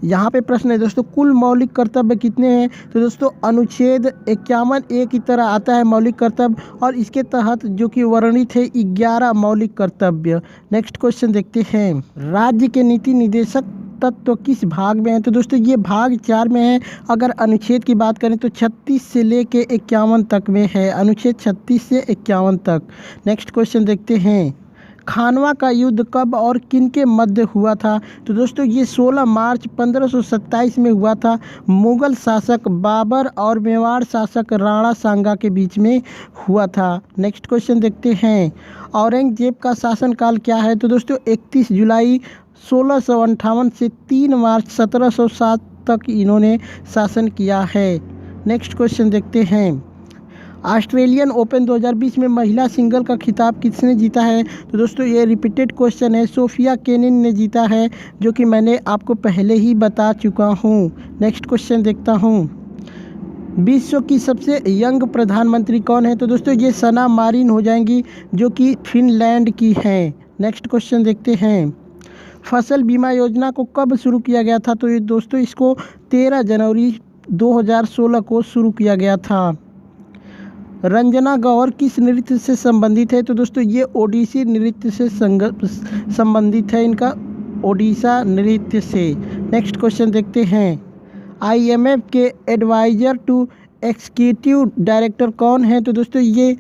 यहाँ पे प्रश्न है दोस्तों, कुल मौलिक कर्तव्य कितने हैं? तो दोस्तों अनुच्छेद 51A की तरह आता है मौलिक कर्तव्य। और इसके तहत जो कि वर्णित है 11 मौलिक कर्तव्य। नेक्स्ट क्वेश्चन देखते हैं, राज्य के नीति निर्देशक तत्व किस भाग में है? तो दोस्तों ये भाग 4 में है। अगर अनुच्छेद की बात करें तो 36 से लेके 51 तक में है। अनुच्छेद 36 से 51 तक। नेक्स्ट क्वेश्चन देखते हैं, खानवा का युद्ध कब और किन के मध्य हुआ था? तो दोस्तों ये 16 मार्च 1527 में हुआ था। मुगल शासक बाबर और मेवाड़ शासक राणा सांगा के बीच में हुआ था। नेक्स्ट क्वेश्चन देखते हैं, औरंगजेब का शासनकाल क्या है? तो दोस्तों 31 जुलाई 1658 से 3 मार्च 1707 तक इन्होंने शासन किया है। नेक्स्ट क्वेश्चन देखते हैं, ऑस्ट्रेलियन ओपन 2020 में महिला सिंगल का खिताब किसने जीता है? तो दोस्तों ये रिपीटेड क्वेश्चन है, सोफिया केनिन ने जीता है, जो कि मैंने आपको पहले ही बता चुका हूँ। नेक्स्ट क्वेश्चन देखता हूँ, विश्व की सबसे यंग प्रधानमंत्री कौन है? तो दोस्तों ये सना मारिन हो जाएंगी, जो कि फिनलैंड की हैं। नेक्स्ट क्वेश्चन देखते हैं, फसल बीमा योजना को कब शुरू किया गया था? तो ये दोस्तों इसको 13 जनवरी 2016 को शुरू किया गया था। रंजना गौर किस नृत्य से संबंधित है? तो दोस्तों ये ओडिसी नृत्य से संबंधित है, इनका ओडिशा नृत्य से। नेक्स्ट क्वेश्चन देखते हैं, IMF के एडवाइजर टू एग्जीक्यूटिव डायरेक्टर कौन है? तो दोस्तों ये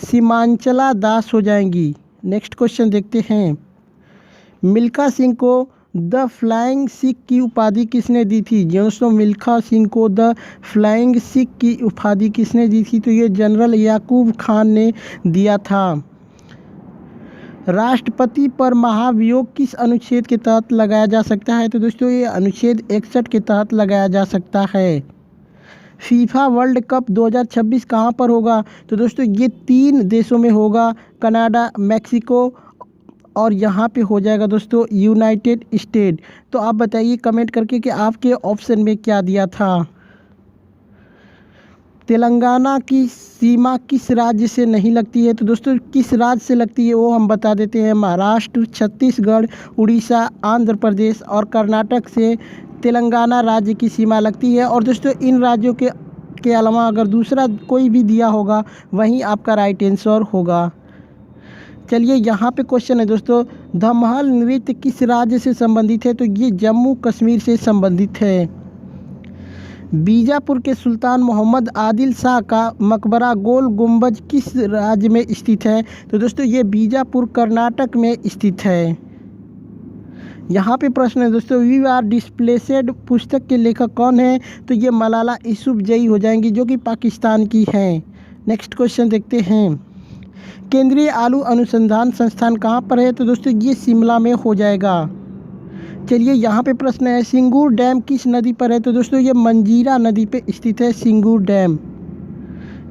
सीमांचला दास हो जाएंगी। नेक्स्ट क्वेश्चन देखते हैं, मिल्खा सिंह को द फ्लाइंग सिख की उपाधि किसने दी थी? दोस्तों मिल्खा सिंह को द फ्लाइंग सिख की उपाधि किसने दी थी? तो ये जनरल याकूब खान ने दिया था। राष्ट्रपति पर महाभियोग किस अनुच्छेद के तहत लगाया जा सकता है? तो दोस्तों ये अनुच्छेद 61 के तहत लगाया जा सकता है। फीफा वर्ल्ड कप 2026 कहाँ पर होगा? तो दोस्तों ये 3 देशों में होगा, कनाडा, मैक्सिको और यहाँ पे हो जाएगा दोस्तों यूनाइटेड स्टेट। तो आप बताइए कमेंट करके कि आपके ऑप्शन में क्या दिया था। तेलंगाना की सीमा किस राज्य से नहीं लगती है? तो दोस्तों किस राज्य से लगती है वो हम बता देते हैं, महाराष्ट्र, छत्तीसगढ़, उड़ीसा, आंध्र प्रदेश और कर्नाटक से तेलंगाना राज्य की सीमा लगती है। और दोस्तों इन राज्यों के अलावा अगर दूसरा कोई भी दिया होगा वहीं आपका राइट आंसर होगा। चलिए यहाँ पे क्वेश्चन है दोस्तों, धमहल नृत्य किस राज्य से संबंधित है? तो ये जम्मू कश्मीर से संबंधित है। बीजापुर के सुल्तान मोहम्मद आदिल शाह का मकबरा गोल गुंबज किस राज्य में स्थित है? तो दोस्तों ये बीजापुर कर्नाटक में स्थित है। यहाँ पे प्रश्न है दोस्तों, वी आर डिस्प्लेसेड पुस्तक के लेखक कौन है? तो ये मलाला यूसुफजई हो जाएंगी, जो कि पाकिस्तान की हैं। नेक्स्ट क्वेश्चन देखते हैं, केंद्रीय आलू अनुसंधान संस्थान कहाँ पर है? तो दोस्तों ये शिमला में हो जाएगा। चलिए यहाँ पे प्रश्न है, सिंगूर डैम किस नदी पर है? तो दोस्तों ये मंजीरा नदी पे स्थित है सिंगूर डैम।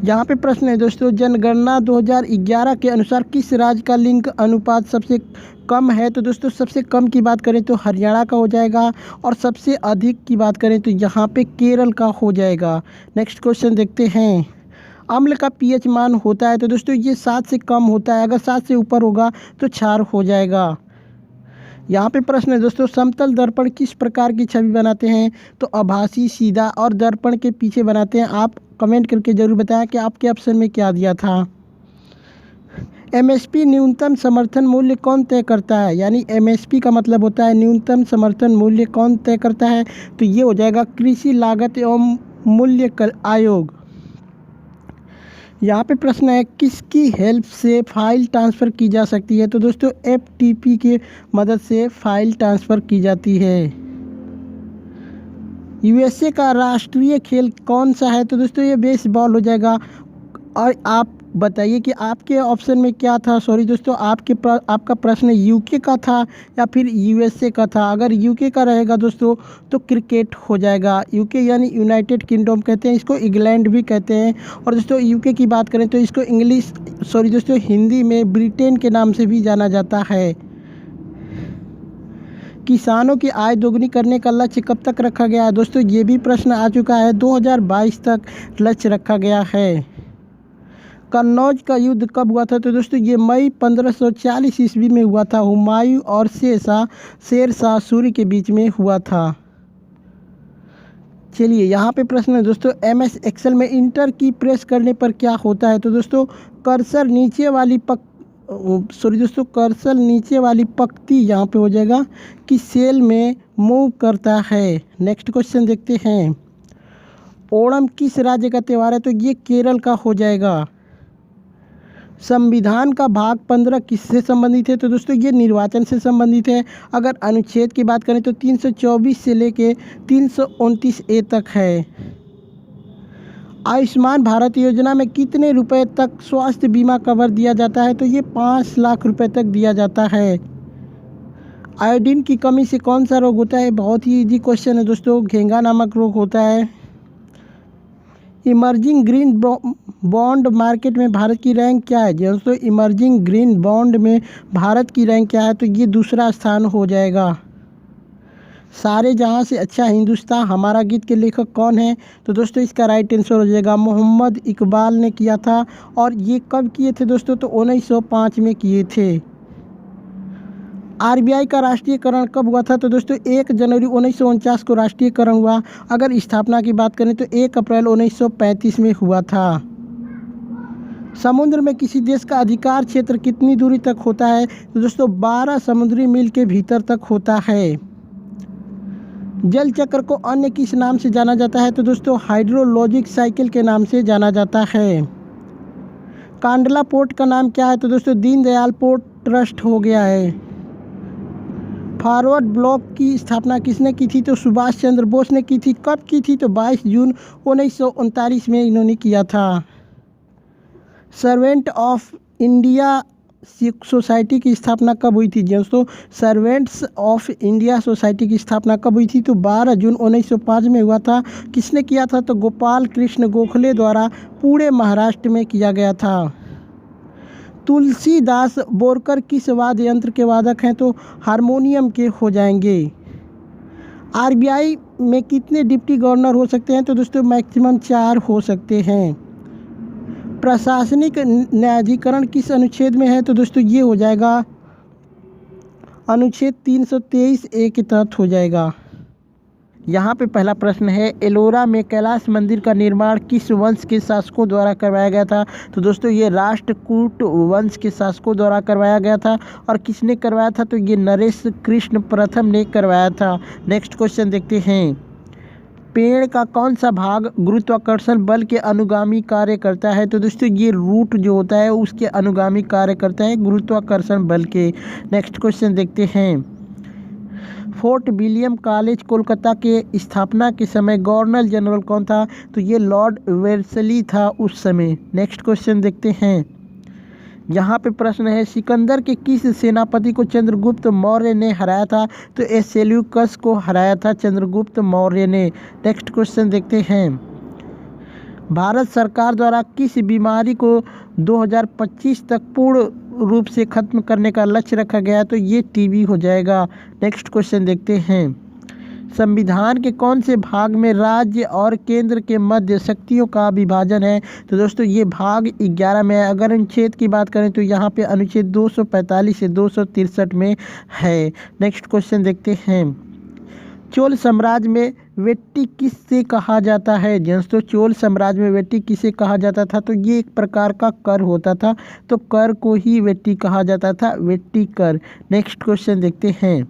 यहाँ पे प्रश्न है दोस्तों, जनगणना 2011 के अनुसार किस राज्य का लिंग अनुपात सबसे कम है? तो दोस्तों सबसे कम की बात करें तो हरियाणा का हो जाएगा, और सबसे अधिक की बात करें तो यहाँ पे केरल का हो जाएगा। नेक्स्ट क्वेश्चन देखते हैं, अम्ल का pH मान होता है? तो दोस्तों ये 7 से कम होता है, अगर 7 से ऊपर होगा तो क्षार हो जाएगा। यहाँ पे प्रश्न है दोस्तों, समतल दर्पण किस प्रकार की छवि बनाते हैं? तो आभासी, सीधा और दर्पण के पीछे बनाते हैं। आप कमेंट करके ज़रूर बताएं कि आपके ऑप्शन में क्या दिया था। MSP न्यूनतम समर्थन मूल्य कौन तय करता है? यानी MSP का मतलब होता है न्यूनतम समर्थन मूल्य कौन तय करता है? तो ये हो जाएगा कृषि लागत एवं मूल्य आयोग। यहाँ पे प्रश्न है, किसकी हेल्प से फ़ाइल ट्रांसफ़र की जा सकती है? तो दोस्तों FTP के मदद से फ़ाइल ट्रांसफ़र की जाती है। USA का राष्ट्रीय खेल कौन सा है? तो दोस्तों ये बेसबॉल हो जाएगा। और आप बताइए कि आपके ऑप्शन में क्या था। सॉरी दोस्तों, आपका प्रश्न UK का था या फिर USA का था। अगर UK का रहेगा दोस्तों तो क्रिकेट हो जाएगा। UK यानी यूनाइटेड किंगडम कहते हैं, इसको इंग्लैंड भी कहते हैं। और दोस्तों UK की बात करें तो इसको हिंदी में ब्रिटेन के नाम से भी जाना जाता है। किसानों की आय दोगुनी करने का लक्ष्य कब तक रखा गया है? दोस्तों ये भी प्रश्न आ चुका है, 2022 तक लक्ष्य रखा गया है। कन्नौज का युद्ध कब हुआ था? तो दोस्तों ये मई 1540 ईस्वी में हुआ था। हुमायूं और शेर शाह सूरी के बीच में हुआ था। चलिए यहाँ पे प्रश्न है दोस्तों, MS एक्सेल में इंटर की प्रेस करने पर क्या होता है? तो दोस्तों कर्सर नीचे वाली पंक्ति यहाँ पे हो जाएगा कि सेल में मूव करता है। नेक्स्ट क्वेश्चन देखते हैं, ओणम किस राज्य का त्यौहार है? तो ये केरल का हो जाएगा। संविधान का भाग 15 किससे संबंधित है? तो दोस्तों ये निर्वाचन से संबंधित है। अगर अनुच्छेद की बात करें तो 324 से लेके 329 ए तक है। आयुष्मान भारत योजना में कितने रुपए तक स्वास्थ्य बीमा कवर दिया जाता है? तो ये 5 लाख रुपए तक दिया जाता है। आयोडीन की कमी से कौन सा रोग होता है? बहुत ही इजी क्वेश्चन है दोस्तों, घेंघा नामक रोग होता है। इमर्जिंग ग्रीन बॉन्ड मार्केट में भारत की रैंक क्या है? दोस्तों इमर्जिंग ग्रीन बॉन्ड में भारत की रैंक क्या है? तो ये दूसरा स्थान हो जाएगा। सारे जहाँ से अच्छा हिंदुस्तान हमारा गीत के लेखक कौन है? तो दोस्तों इसका राइट आंसर हो जाएगा मोहम्मद इकबाल ने किया था। और ये कब किए थे दोस्तों? तो 1905 में किए थे। आरबीआई का राष्ट्रीयकरण कब हुआ था? तो दोस्तों 1 जनवरी 1949 को राष्ट्रीयकरण हुआ। अगर स्थापना की बात करें तो 1 अप्रैल 1935 में हुआ था। समुद्र में किसी देश का अधिकार क्षेत्र कितनी दूरी तक होता है? तो दोस्तों 12 समुद्री मील के भीतर तक होता है। जल चक्र को अन्य किस नाम से जाना जाता है? तो दोस्तों हाइड्रोलॉजिक साइकिल के नाम से जाना जाता है। कांडला पोर्ट का नाम क्या है? तो दोस्तों दीनदयाल पोर्ट ट्रस्ट हो गया है। फॉरवर्ड ब्लॉक की स्थापना किसने की थी? तो सुभाष चंद्र बोस ने की थी। कब की थी? तो 22 जून 1939 में इन्होंने किया था। सर्वेंट ऑफ इंडिया सोसाइटी की स्थापना कब हुई थी? दोस्तों सर्वेंट्स ऑफ इंडिया सोसाइटी की स्थापना कब हुई थी? तो 12 जून 1905 में हुआ था। किसने किया था? तो गोपाल कृष्ण गोखले द्वारा पूरे महाराष्ट्र में किया गया था। तुलसीदास बोरकर किस वाद्य यंत्र के वादक हैं? तो हारमोनियम के हो जाएंगे। आरबीआई में कितने डिप्टी गवर्नर हो सकते हैं? तो दोस्तों मैक्सिमम 4 हो सकते हैं। प्रशासनिक न्यायाधिकरण किस अनुच्छेद में है? तो दोस्तों ये हो जाएगा अनुच्छेद 323 ए के तहत हो जाएगा। यहाँ पे पहला प्रश्न है, एलोरा में कैलाश मंदिर का निर्माण किस वंश के शासकों द्वारा करवाया गया था? तो दोस्तों ये राष्ट्रकूट वंश के शासकों द्वारा करवाया गया था। और किसने करवाया था? तो ये नरेश कृष्ण प्रथम ने करवाया था। नेक्स्ट क्वेश्चन देखते हैं, पेड़ का कौन सा भाग गुरुत्वाकर्षण बल के अनुगामी कार्य करता है? तो दोस्तों ये रूट जो होता है उसके अनुगामी कार्य करता है गुरुत्वाकर्षण बल के। नेक्स्ट क्वेश्चन देखते हैं, फोर्ट विलियम कॉलेज कोलकाता के स्थापना के समय गवर्नर जनरल कौन था? तो ये लॉर्ड वेल्लेस्ली था उस समय। नेक्स्ट क्वेश्चन देखते हैं, यहाँ पे प्रश्न है, सिकंदर के किस सेनापति को चंद्रगुप्त मौर्य ने हराया था? तो सेल्यूकस को हराया था चंद्रगुप्त मौर्य ने। नेक्स्ट क्वेश्चन देखते हैं, भारत सरकार द्वारा किस बीमारी को 2025 तक पूर्ण रूप से खत्म करने का लक्ष्य रखा गया? तो ये टीबी हो जाएगा। नेक्स्ट क्वेश्चन देखते हैं, संविधान के कौन से भाग में राज्य और केंद्र के मध्य शक्तियों का विभाजन है? तो दोस्तों ये भाग 11 में है। अगर अनुच्छेद की बात करें तो यहाँ पे अनुच्छेद 245 से 263 में है। नेक्स्ट क्वेश्चन देखते हैं, चोल साम्राज्य में वेट्टी किससे कहा जाता है? दोस्तों चोल साम्राज्य में वेट्टी किसे कहा जाता था? तो ये एक प्रकार का कर होता था, तो कर को ही वेट्टी कहा जाता था, वेट्टी कर। नेक्स्ट क्वेश्चन देखते हैं,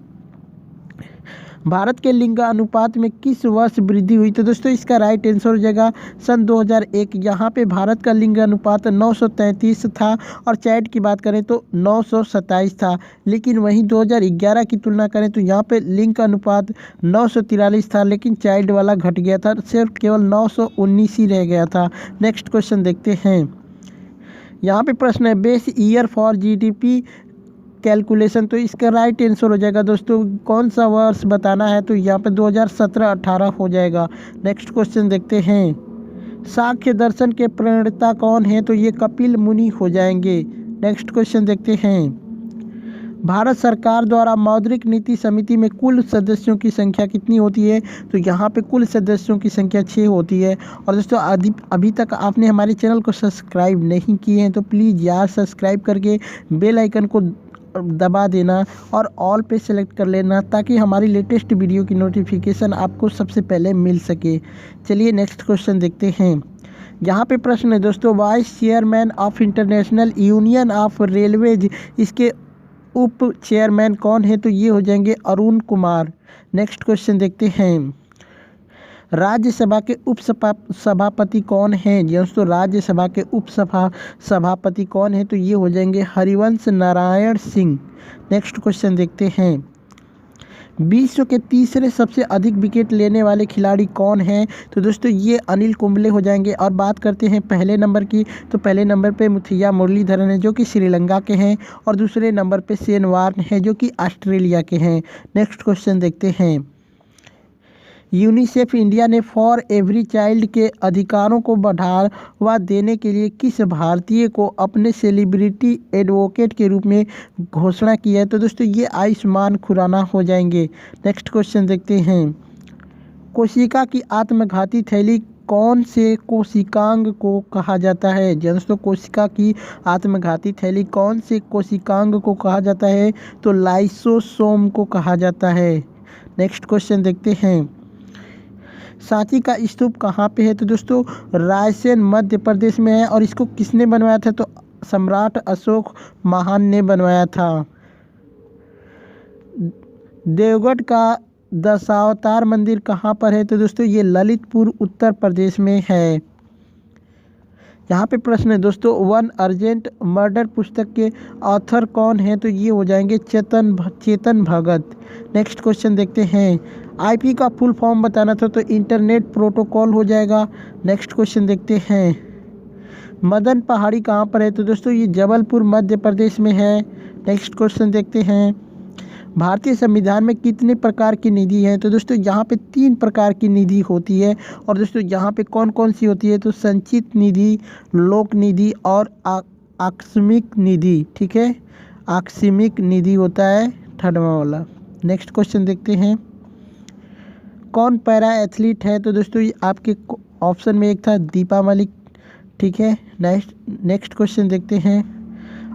भारत के लिंगानुपात में किस वर्ष वृद्धि हुई? तो दोस्तों इसका राइट आंसर हो जाएगा सन 2001। यहाँ पे भारत का लिंगानुपात 933 था और चाइल्ड की बात करें तो 927 था। लेकिन वहीं 2011 की तुलना करें तो यहाँ पे लिंग का अनुपात 943 था, लेकिन चाइल्ड वाला घट गया था, सिर्फ केवल 919 ही रह गया था। नेक्स्ट क्वेश्चन देखते हैं, यहाँ पे प्रश्न है, base year for GDP calculation. तो इसका राइट आंसर हो जाएगा दोस्तों, कौन सा वर्ष बताना है? तो यहाँ पे 2017-18 हो जाएगा। नेक्स्ट क्वेश्चन देखते हैं, सांख्य दर्शन के प्रणेता कौन है? तो ये कपिल मुनि हो जाएंगे। नेक्स्ट क्वेश्चन देखते हैं, भारत सरकार द्वारा मौद्रिक नीति समिति में कुल सदस्यों की संख्या कितनी होती है? तो यहाँ पे कुल सदस्यों की संख्या 6 होती है। और दोस्तों अभी तक आपने हमारे चैनल को सब्सक्राइब नहीं किए हैं तो प्लीज़ यार सब्सक्राइब करके बेल आइकन को दबा देना और ऑल पे सेलेक्ट कर लेना, ताकि हमारी लेटेस्ट वीडियो की नोटिफिकेशन आपको सबसे पहले मिल सके। चलिए नेक्स्ट क्वेश्चन देखते हैं, यहाँ पे प्रश्न है दोस्तों, vice chairman of international union of railways, इसके उप चेयरमैन कौन है? तो ये हो जाएंगे अरुण कुमार। नेक्स्ट क्वेश्चन देखते हैं, राज्यसभा के सभापति कौन हैं? जी दोस्तों, राज्यसभा के सभापति कौन है? तो ये हो जाएंगे हरिवंश नारायण सिंह। नेक्स्ट क्वेश्चन देखते हैं, विश्व के तीसरे सबसे अधिक विकेट लेने वाले खिलाड़ी कौन हैं? तो दोस्तों ये अनिल कुंबले हो जाएंगे। और बात करते हैं पहले नंबर की, तो पहले नंबर पे मुथैया मुरलीधरन है जो कि श्रीलंका के हैं, और दूसरे नंबर पे शेन वार्न है जो कि ऑस्ट्रेलिया के हैं। नेक्स्ट क्वेश्चन देखते हैं, यूनिसेफ इंडिया ने फॉर एवरी चाइल्ड के अधिकारों को बढ़ावा देने के लिए किस भारतीय को अपने सेलिब्रिटी एडवोकेट के रूप में घोषणा की है? तो दोस्तों ये आयुष्मान खुराना हो जाएंगे। नेक्स्ट क्वेश्चन देखते हैं, कोशिका की आत्मघाती थैली कौन से कोशिकांग को कहा जाता है? दोस्तों कोशिका की आत्मघाती थैली कौन से कोशिकांग को कहा जाता है? तो लाइसोसोम को कहा जाता है। नेक्स्ट क्वेश्चन देखते हैं, सांची का स्तूप कहाँ पे है? तो दोस्तों रायसेन मध्य प्रदेश में है, और इसको किसने बनवाया था? तो सम्राट अशोक महान ने बनवाया था। देवगढ़ का दशावतार मंदिर कहाँ पर है? तो दोस्तों ये ललितपुर उत्तर प्रदेश में है। यहाँ पे प्रश्न है दोस्तों, वन अर्जेंट मर्डर पुस्तक के ऑथर कौन है? तो ये हो जाएंगे चेतन भगत। नेक्स्ट क्वेश्चन देखते हैं, आईपी का फुल फॉर्म बताना था, तो इंटरनेट प्रोटोकॉल हो जाएगा। नेक्स्ट क्वेश्चन देखते हैं, मदन पहाड़ी कहाँ पर है? तो दोस्तों ये जबलपुर मध्य प्रदेश में है। नेक्स्ट क्वेश्चन देखते हैं, भारतीय संविधान में कितने प्रकार की निधि है? तो दोस्तों यहाँ पे 3 प्रकार की निधि होती है। और दोस्तों यहाँ पे कौन कौन सी होती है? तो संचित निधि, लोक निधि और आकस्मिक निधि। ठीक है, आकस्मिक निधि होता है थर्डवा वाला। नेक्स्ट क्वेश्चन देखते हैं, कौन पैरा एथलीट है? तो दोस्तों ये आपके ऑप्शन में एक था दीपा मलिक। ठीक है, नेक्स्ट क्वेश्चन देखते हैं,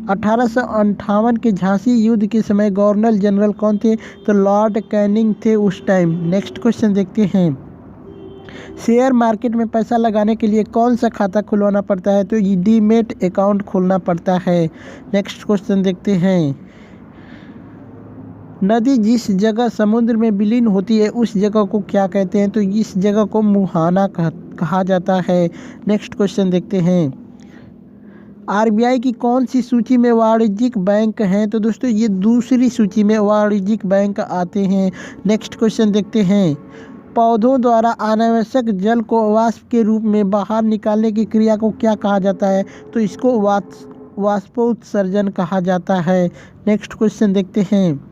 1858 के झांसी युद्ध के समय गवर्नर जनरल कौन थे? तो लॉर्ड कैनिंग थे उस टाइम। नेक्स्ट क्वेश्चन देखते हैं, शेयर मार्केट में पैसा लगाने के लिए कौन सा खाता खुलवाना पड़ता है? तो ये डीमैट अकाउंट खोलना पड़ता है। नेक्स्ट क्वेश्चन देखते हैं, नदी जिस जगह समुद्र में विलीन होती है उस जगह को क्या कहते हैं? तो इस जगह को मुहाना कहा जाता है। नेक्स्ट क्वेश्चन देखते हैं, आरबीआई की कौन सी सूची में वाणिज्यिक बैंक हैं? तो दोस्तों ये दूसरी सूची में वाणिज्यिक बैंक आते हैं। नेक्स्ट क्वेश्चन देखते हैं, पौधों द्वारा अनावश्यक जल को वाष्प के रूप में बाहर निकालने की क्रिया को क्या कहा जाता है? तो इसको वाष्पोत्सर्जन कहा जाता है। नेक्स्ट क्वेश्चन देखते हैं,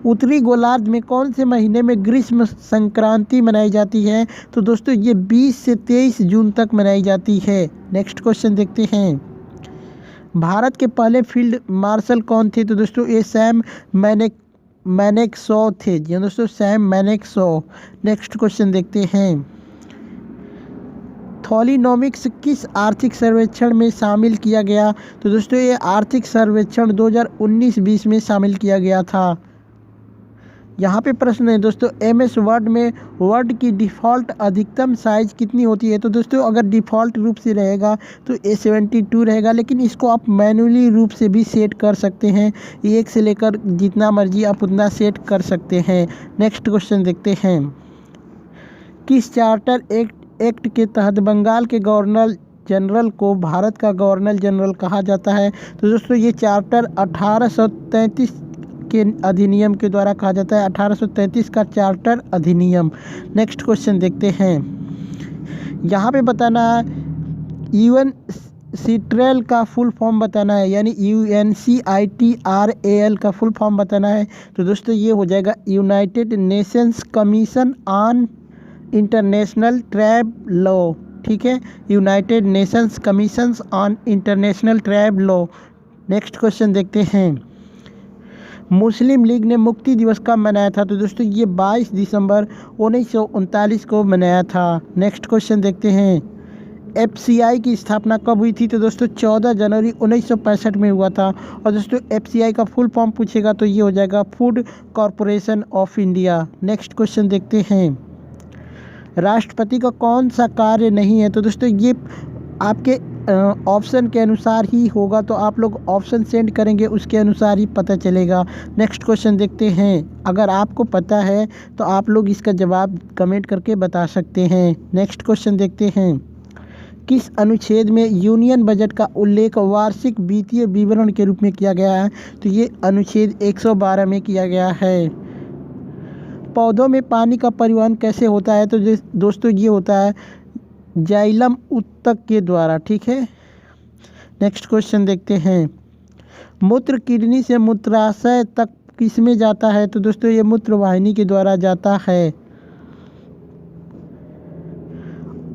उत्तरी गोलार्ध में कौन से महीने में ग्रीष्म संक्रांति मनाई जाती है? तो दोस्तों ये 20 से 23 जून तक मनाई जाती है। नेक्स्ट क्वेश्चन देखते हैं, भारत के पहले फील्ड मार्शल कौन थे? तो दोस्तों ये सैम मैनेक्शॉ थे। जी दोस्तों, सैम मैनेक्शॉ। नेक्स्ट क्वेश्चन देखते हैं, थॉलीनॉमिक्स किस आर्थिक सर्वेक्षण में शामिल किया गया? तो दोस्तों ये आर्थिक सर्वेक्षण 2019-20 में शामिल किया गया था। यहाँ पे प्रश्न है दोस्तों, एमएस वर्ड में वर्ड की डिफ़ॉल्ट अधिकतम साइज कितनी होती है? तो दोस्तों अगर डिफ़ॉल्ट रूप से रहेगा तो A72 रहेगा, लेकिन इसको आप मैन्युअली रूप से भी सेट कर सकते हैं। 1 से लेकर जितना मर्जी आप उतना सेट कर सकते हैं। नेक्स्ट क्वेश्चन देखते हैं, किस चार्टर एक्ट के तहत बंगाल के गवर्नर जनरल को भारत का गवर्नर जनरल कहा जाता है? तो दोस्तों ये चार्टर 1833 के अधिनियम के द्वारा कहा जाता है, 1833 का चार्टर अधिनियम। नेक्स्ट क्वेश्चन देखते हैं, यहाँ पे बताना है UNCTRAL का फुल फॉर्म बताना है, यानी UNCITRAL का फुल फॉर्म बताना है। तो दोस्तों ये हो जाएगा United Nations commission on international trade law. ठीक है, United Nations commission on international trade law. Next question देखते हैं, मुस्लिम लीग ने मुक्ति दिवस कब मनाया था? तो दोस्तों ये 22 दिसंबर 1939 को मनाया था। नेक्स्ट क्वेश्चन देखते हैं, FCI की स्थापना कब हुई थी? तो दोस्तों 14 जनवरी 1965 में हुआ था। और दोस्तों FCI का फुल फॉर्म पूछेगा तो ये हो जाएगा food corporation of India. Next question देखते हैं, राष्ट्रपति का कौन सा कार्य नहीं है? तो दोस्तों ये आपके ऑप्शन के अनुसार ही होगा, तो आप लोग ऑप्शन सेंड करेंगे उसके अनुसार ही पता चलेगा। नेक्स्ट क्वेश्चन देखते हैं। अगर आपको पता है तो आप लोग इसका जवाब कमेंट करके बता सकते हैं। नेक्स्ट क्वेश्चन देखते हैं। किस अनुच्छेद में यूनियन बजट का उल्लेख वार्षिक वित्तीय विवरण के रूप में किया गया है? तो ये अनुच्छेद 112 में किया गया है। पौधों में पानी का परिवहन कैसे होता है? तो दोस्तों ये होता है जाइलम ऊतक के द्वारा, ठीक है। नेक्स्ट क्वेश्चन देखते हैं। मूत्र किडनी से मूत्राशय तक किस में जाता है? तो दोस्तों ये मूत्र वाहिनी के द्वारा जाता है।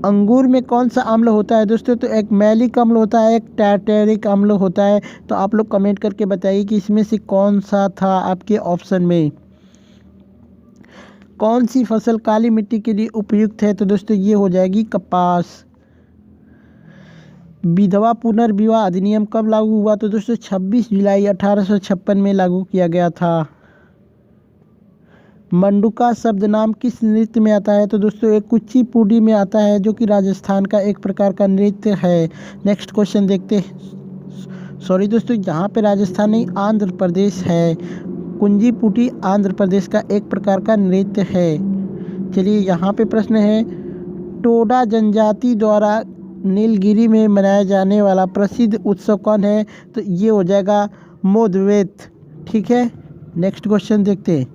अंगूर में कौन सा अम्ल होता है? दोस्तों तो एक मैलिक अम्ल होता है, एक टार्टेरिक अम्ल होता है। तो आप लोग कमेंट करके बताइए कि इसमें से कौन सा था आपके ऑप्शन में। कौन सी फसल काली मिट्टी के लिए उपयुक्त है? तो दोस्तों ये हो जाएगी कपास। विधवा पुनर्विवाह अधिनियम कब लागू हुआ? तो दोस्तों 26 जुलाई 1856 में लागू किया गया था। मंडुका शब्द नाम किस नृत्य में आता है? तो दोस्तों एक कुचिपुड़ी में आता है, जो कि राजस्थान का एक प्रकार का नृत्य है। नेक्स्ट क्वेश्चन देखते हैं। सॉरी दोस्तों, यहाँ पे राजस्थान नहीं, आंध्र प्रदेश है। कुंजीपुटी आंध्र प्रदेश का एक प्रकार का नृत्य है। चलिए यहाँ पे प्रश्न है। टोडा जनजाति द्वारा नीलगिरी में मनाया जाने वाला प्रसिद्ध उत्सव कौन है? तो ये हो जाएगा मोदवेत, ठीक है। नेक्स्ट क्वेश्चन देखते हैं।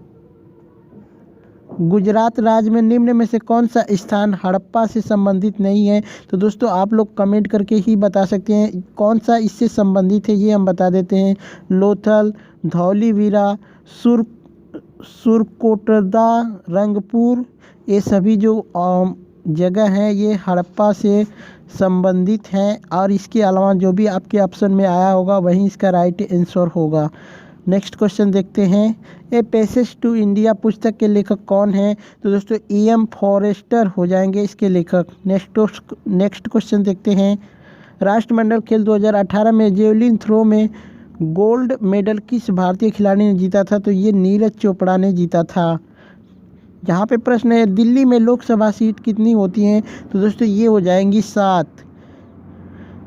गुजरात राज्य में निम्न में से कौन सा स्थान हड़प्पा से संबंधित नहीं है? तो दोस्तों आप लोग कमेंट करके ही बता सकते हैं कौन सा इससे संबंधित है, ये हम बता देते हैं। लोथल, धौलीवीरा, सुरकोटदा, रंगपुर, ये सभी जो जगह हैं ये हड़प्पा से संबंधित हैं। और इसके अलावा जो भी आपके ऑप्शन में आया होगा वही इसका राइट आंसर होगा। नेक्स्ट क्वेश्चन देखते हैं। ए पैसेज टू इंडिया पुस्तक के लेखक कौन है? तो दोस्तों E.M. फॉरेस्टर हो जाएंगे इसके लेखक। नेक्स्ट क्वेश्चन देखते हैं। राष्ट्रमंडल खेल 2018 में जेवलिन थ्रो में गोल्ड मेडल किस भारतीय खिलाड़ी ने जीता था? तो ये नीरज चोपड़ा ने जीता था। यहाँ पे प्रश्न है, दिल्ली में लोकसभा सीट कितनी होती हैं? तो दोस्तों ये हो जाएंगी 7।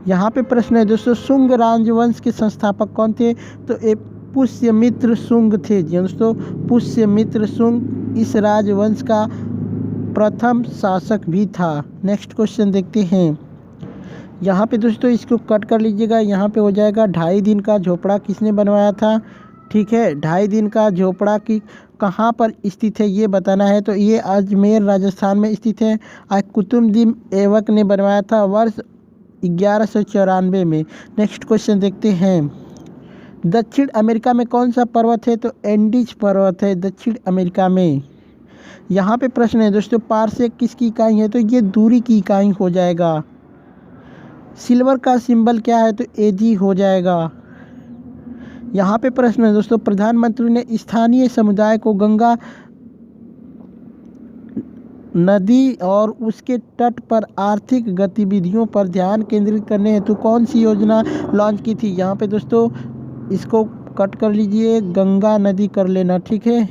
यहाँ पे प्रश्न है दोस्तों, शुंग राजवंश के संस्थापक कौन थे? तो ये पुष्यमित्र शुंग थे। दोस्तों पुष्यमित्र शुंग इस राजवंश का प्रथम शासक भी था। नेक्स्ट क्वेश्चन देखते हैं। यहाँ पे दोस्तों इसको कट कर लीजिएगा। यहाँ पे हो जाएगा 2.5 दिन का झोपड़ा किसने बनवाया था? ठीक है, 2.5 दिन का झोपड़ा की कहाँ पर स्थित है ये बताना है। तो ये अजमेर राजस्थान में स्थित है। कुतुबुद्दीन ऐबक ने बनवाया था वर्ष 1194 में। नेक्स्ट क्वेश्चन देखते हैं। दक्षिण अमेरिका में कौन सा पर्वत है? तो एंडीज पर्वत है दक्षिण अमेरिका में। यहाँ पे प्रश्न है दोस्तों, पारसेक किसकी इकाई है? तो ये दूरी की इकाई हो जाएगा। सिल्वर का सिंबल क्या है? तो AG हो जाएगा। यहाँ पे प्रश्न है दोस्तों, प्रधानमंत्री ने स्थानीय समुदाय को गंगा नदी और उसके तट पर आर्थिक गतिविधियों पर ध्यान केंद्रित करने हेतु कौन सी योजना लॉन्च की थी? यहाँ पे दोस्तों इसको कट कर लीजिए, गंगा नदी कर लेना, ठीक है।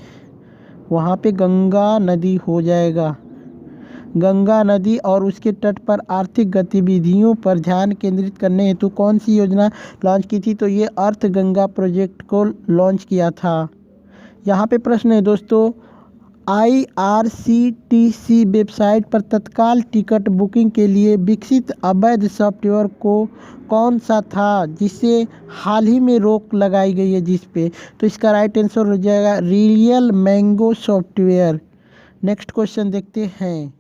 वहाँ पे गंगा नदी हो जाएगा। गंगा नदी और उसके तट पर आर्थिक गतिविधियों पर ध्यान केंद्रित करने हेतु कौन सी योजना लॉन्च की थी? तो ये अर्थ गंगा प्रोजेक्ट को लॉन्च किया था। यहाँ पे प्रश्न है दोस्तों, IRCTC वेबसाइट पर तत्काल टिकट बुकिंग के लिए विकसित अवैध सॉफ्टवेयर को कौन सा था जिसे हाल ही में रोक लगाई गई है जिस पे? तो इसका राइट आंसर हो जाएगा real mango software. Next question देखते हैं।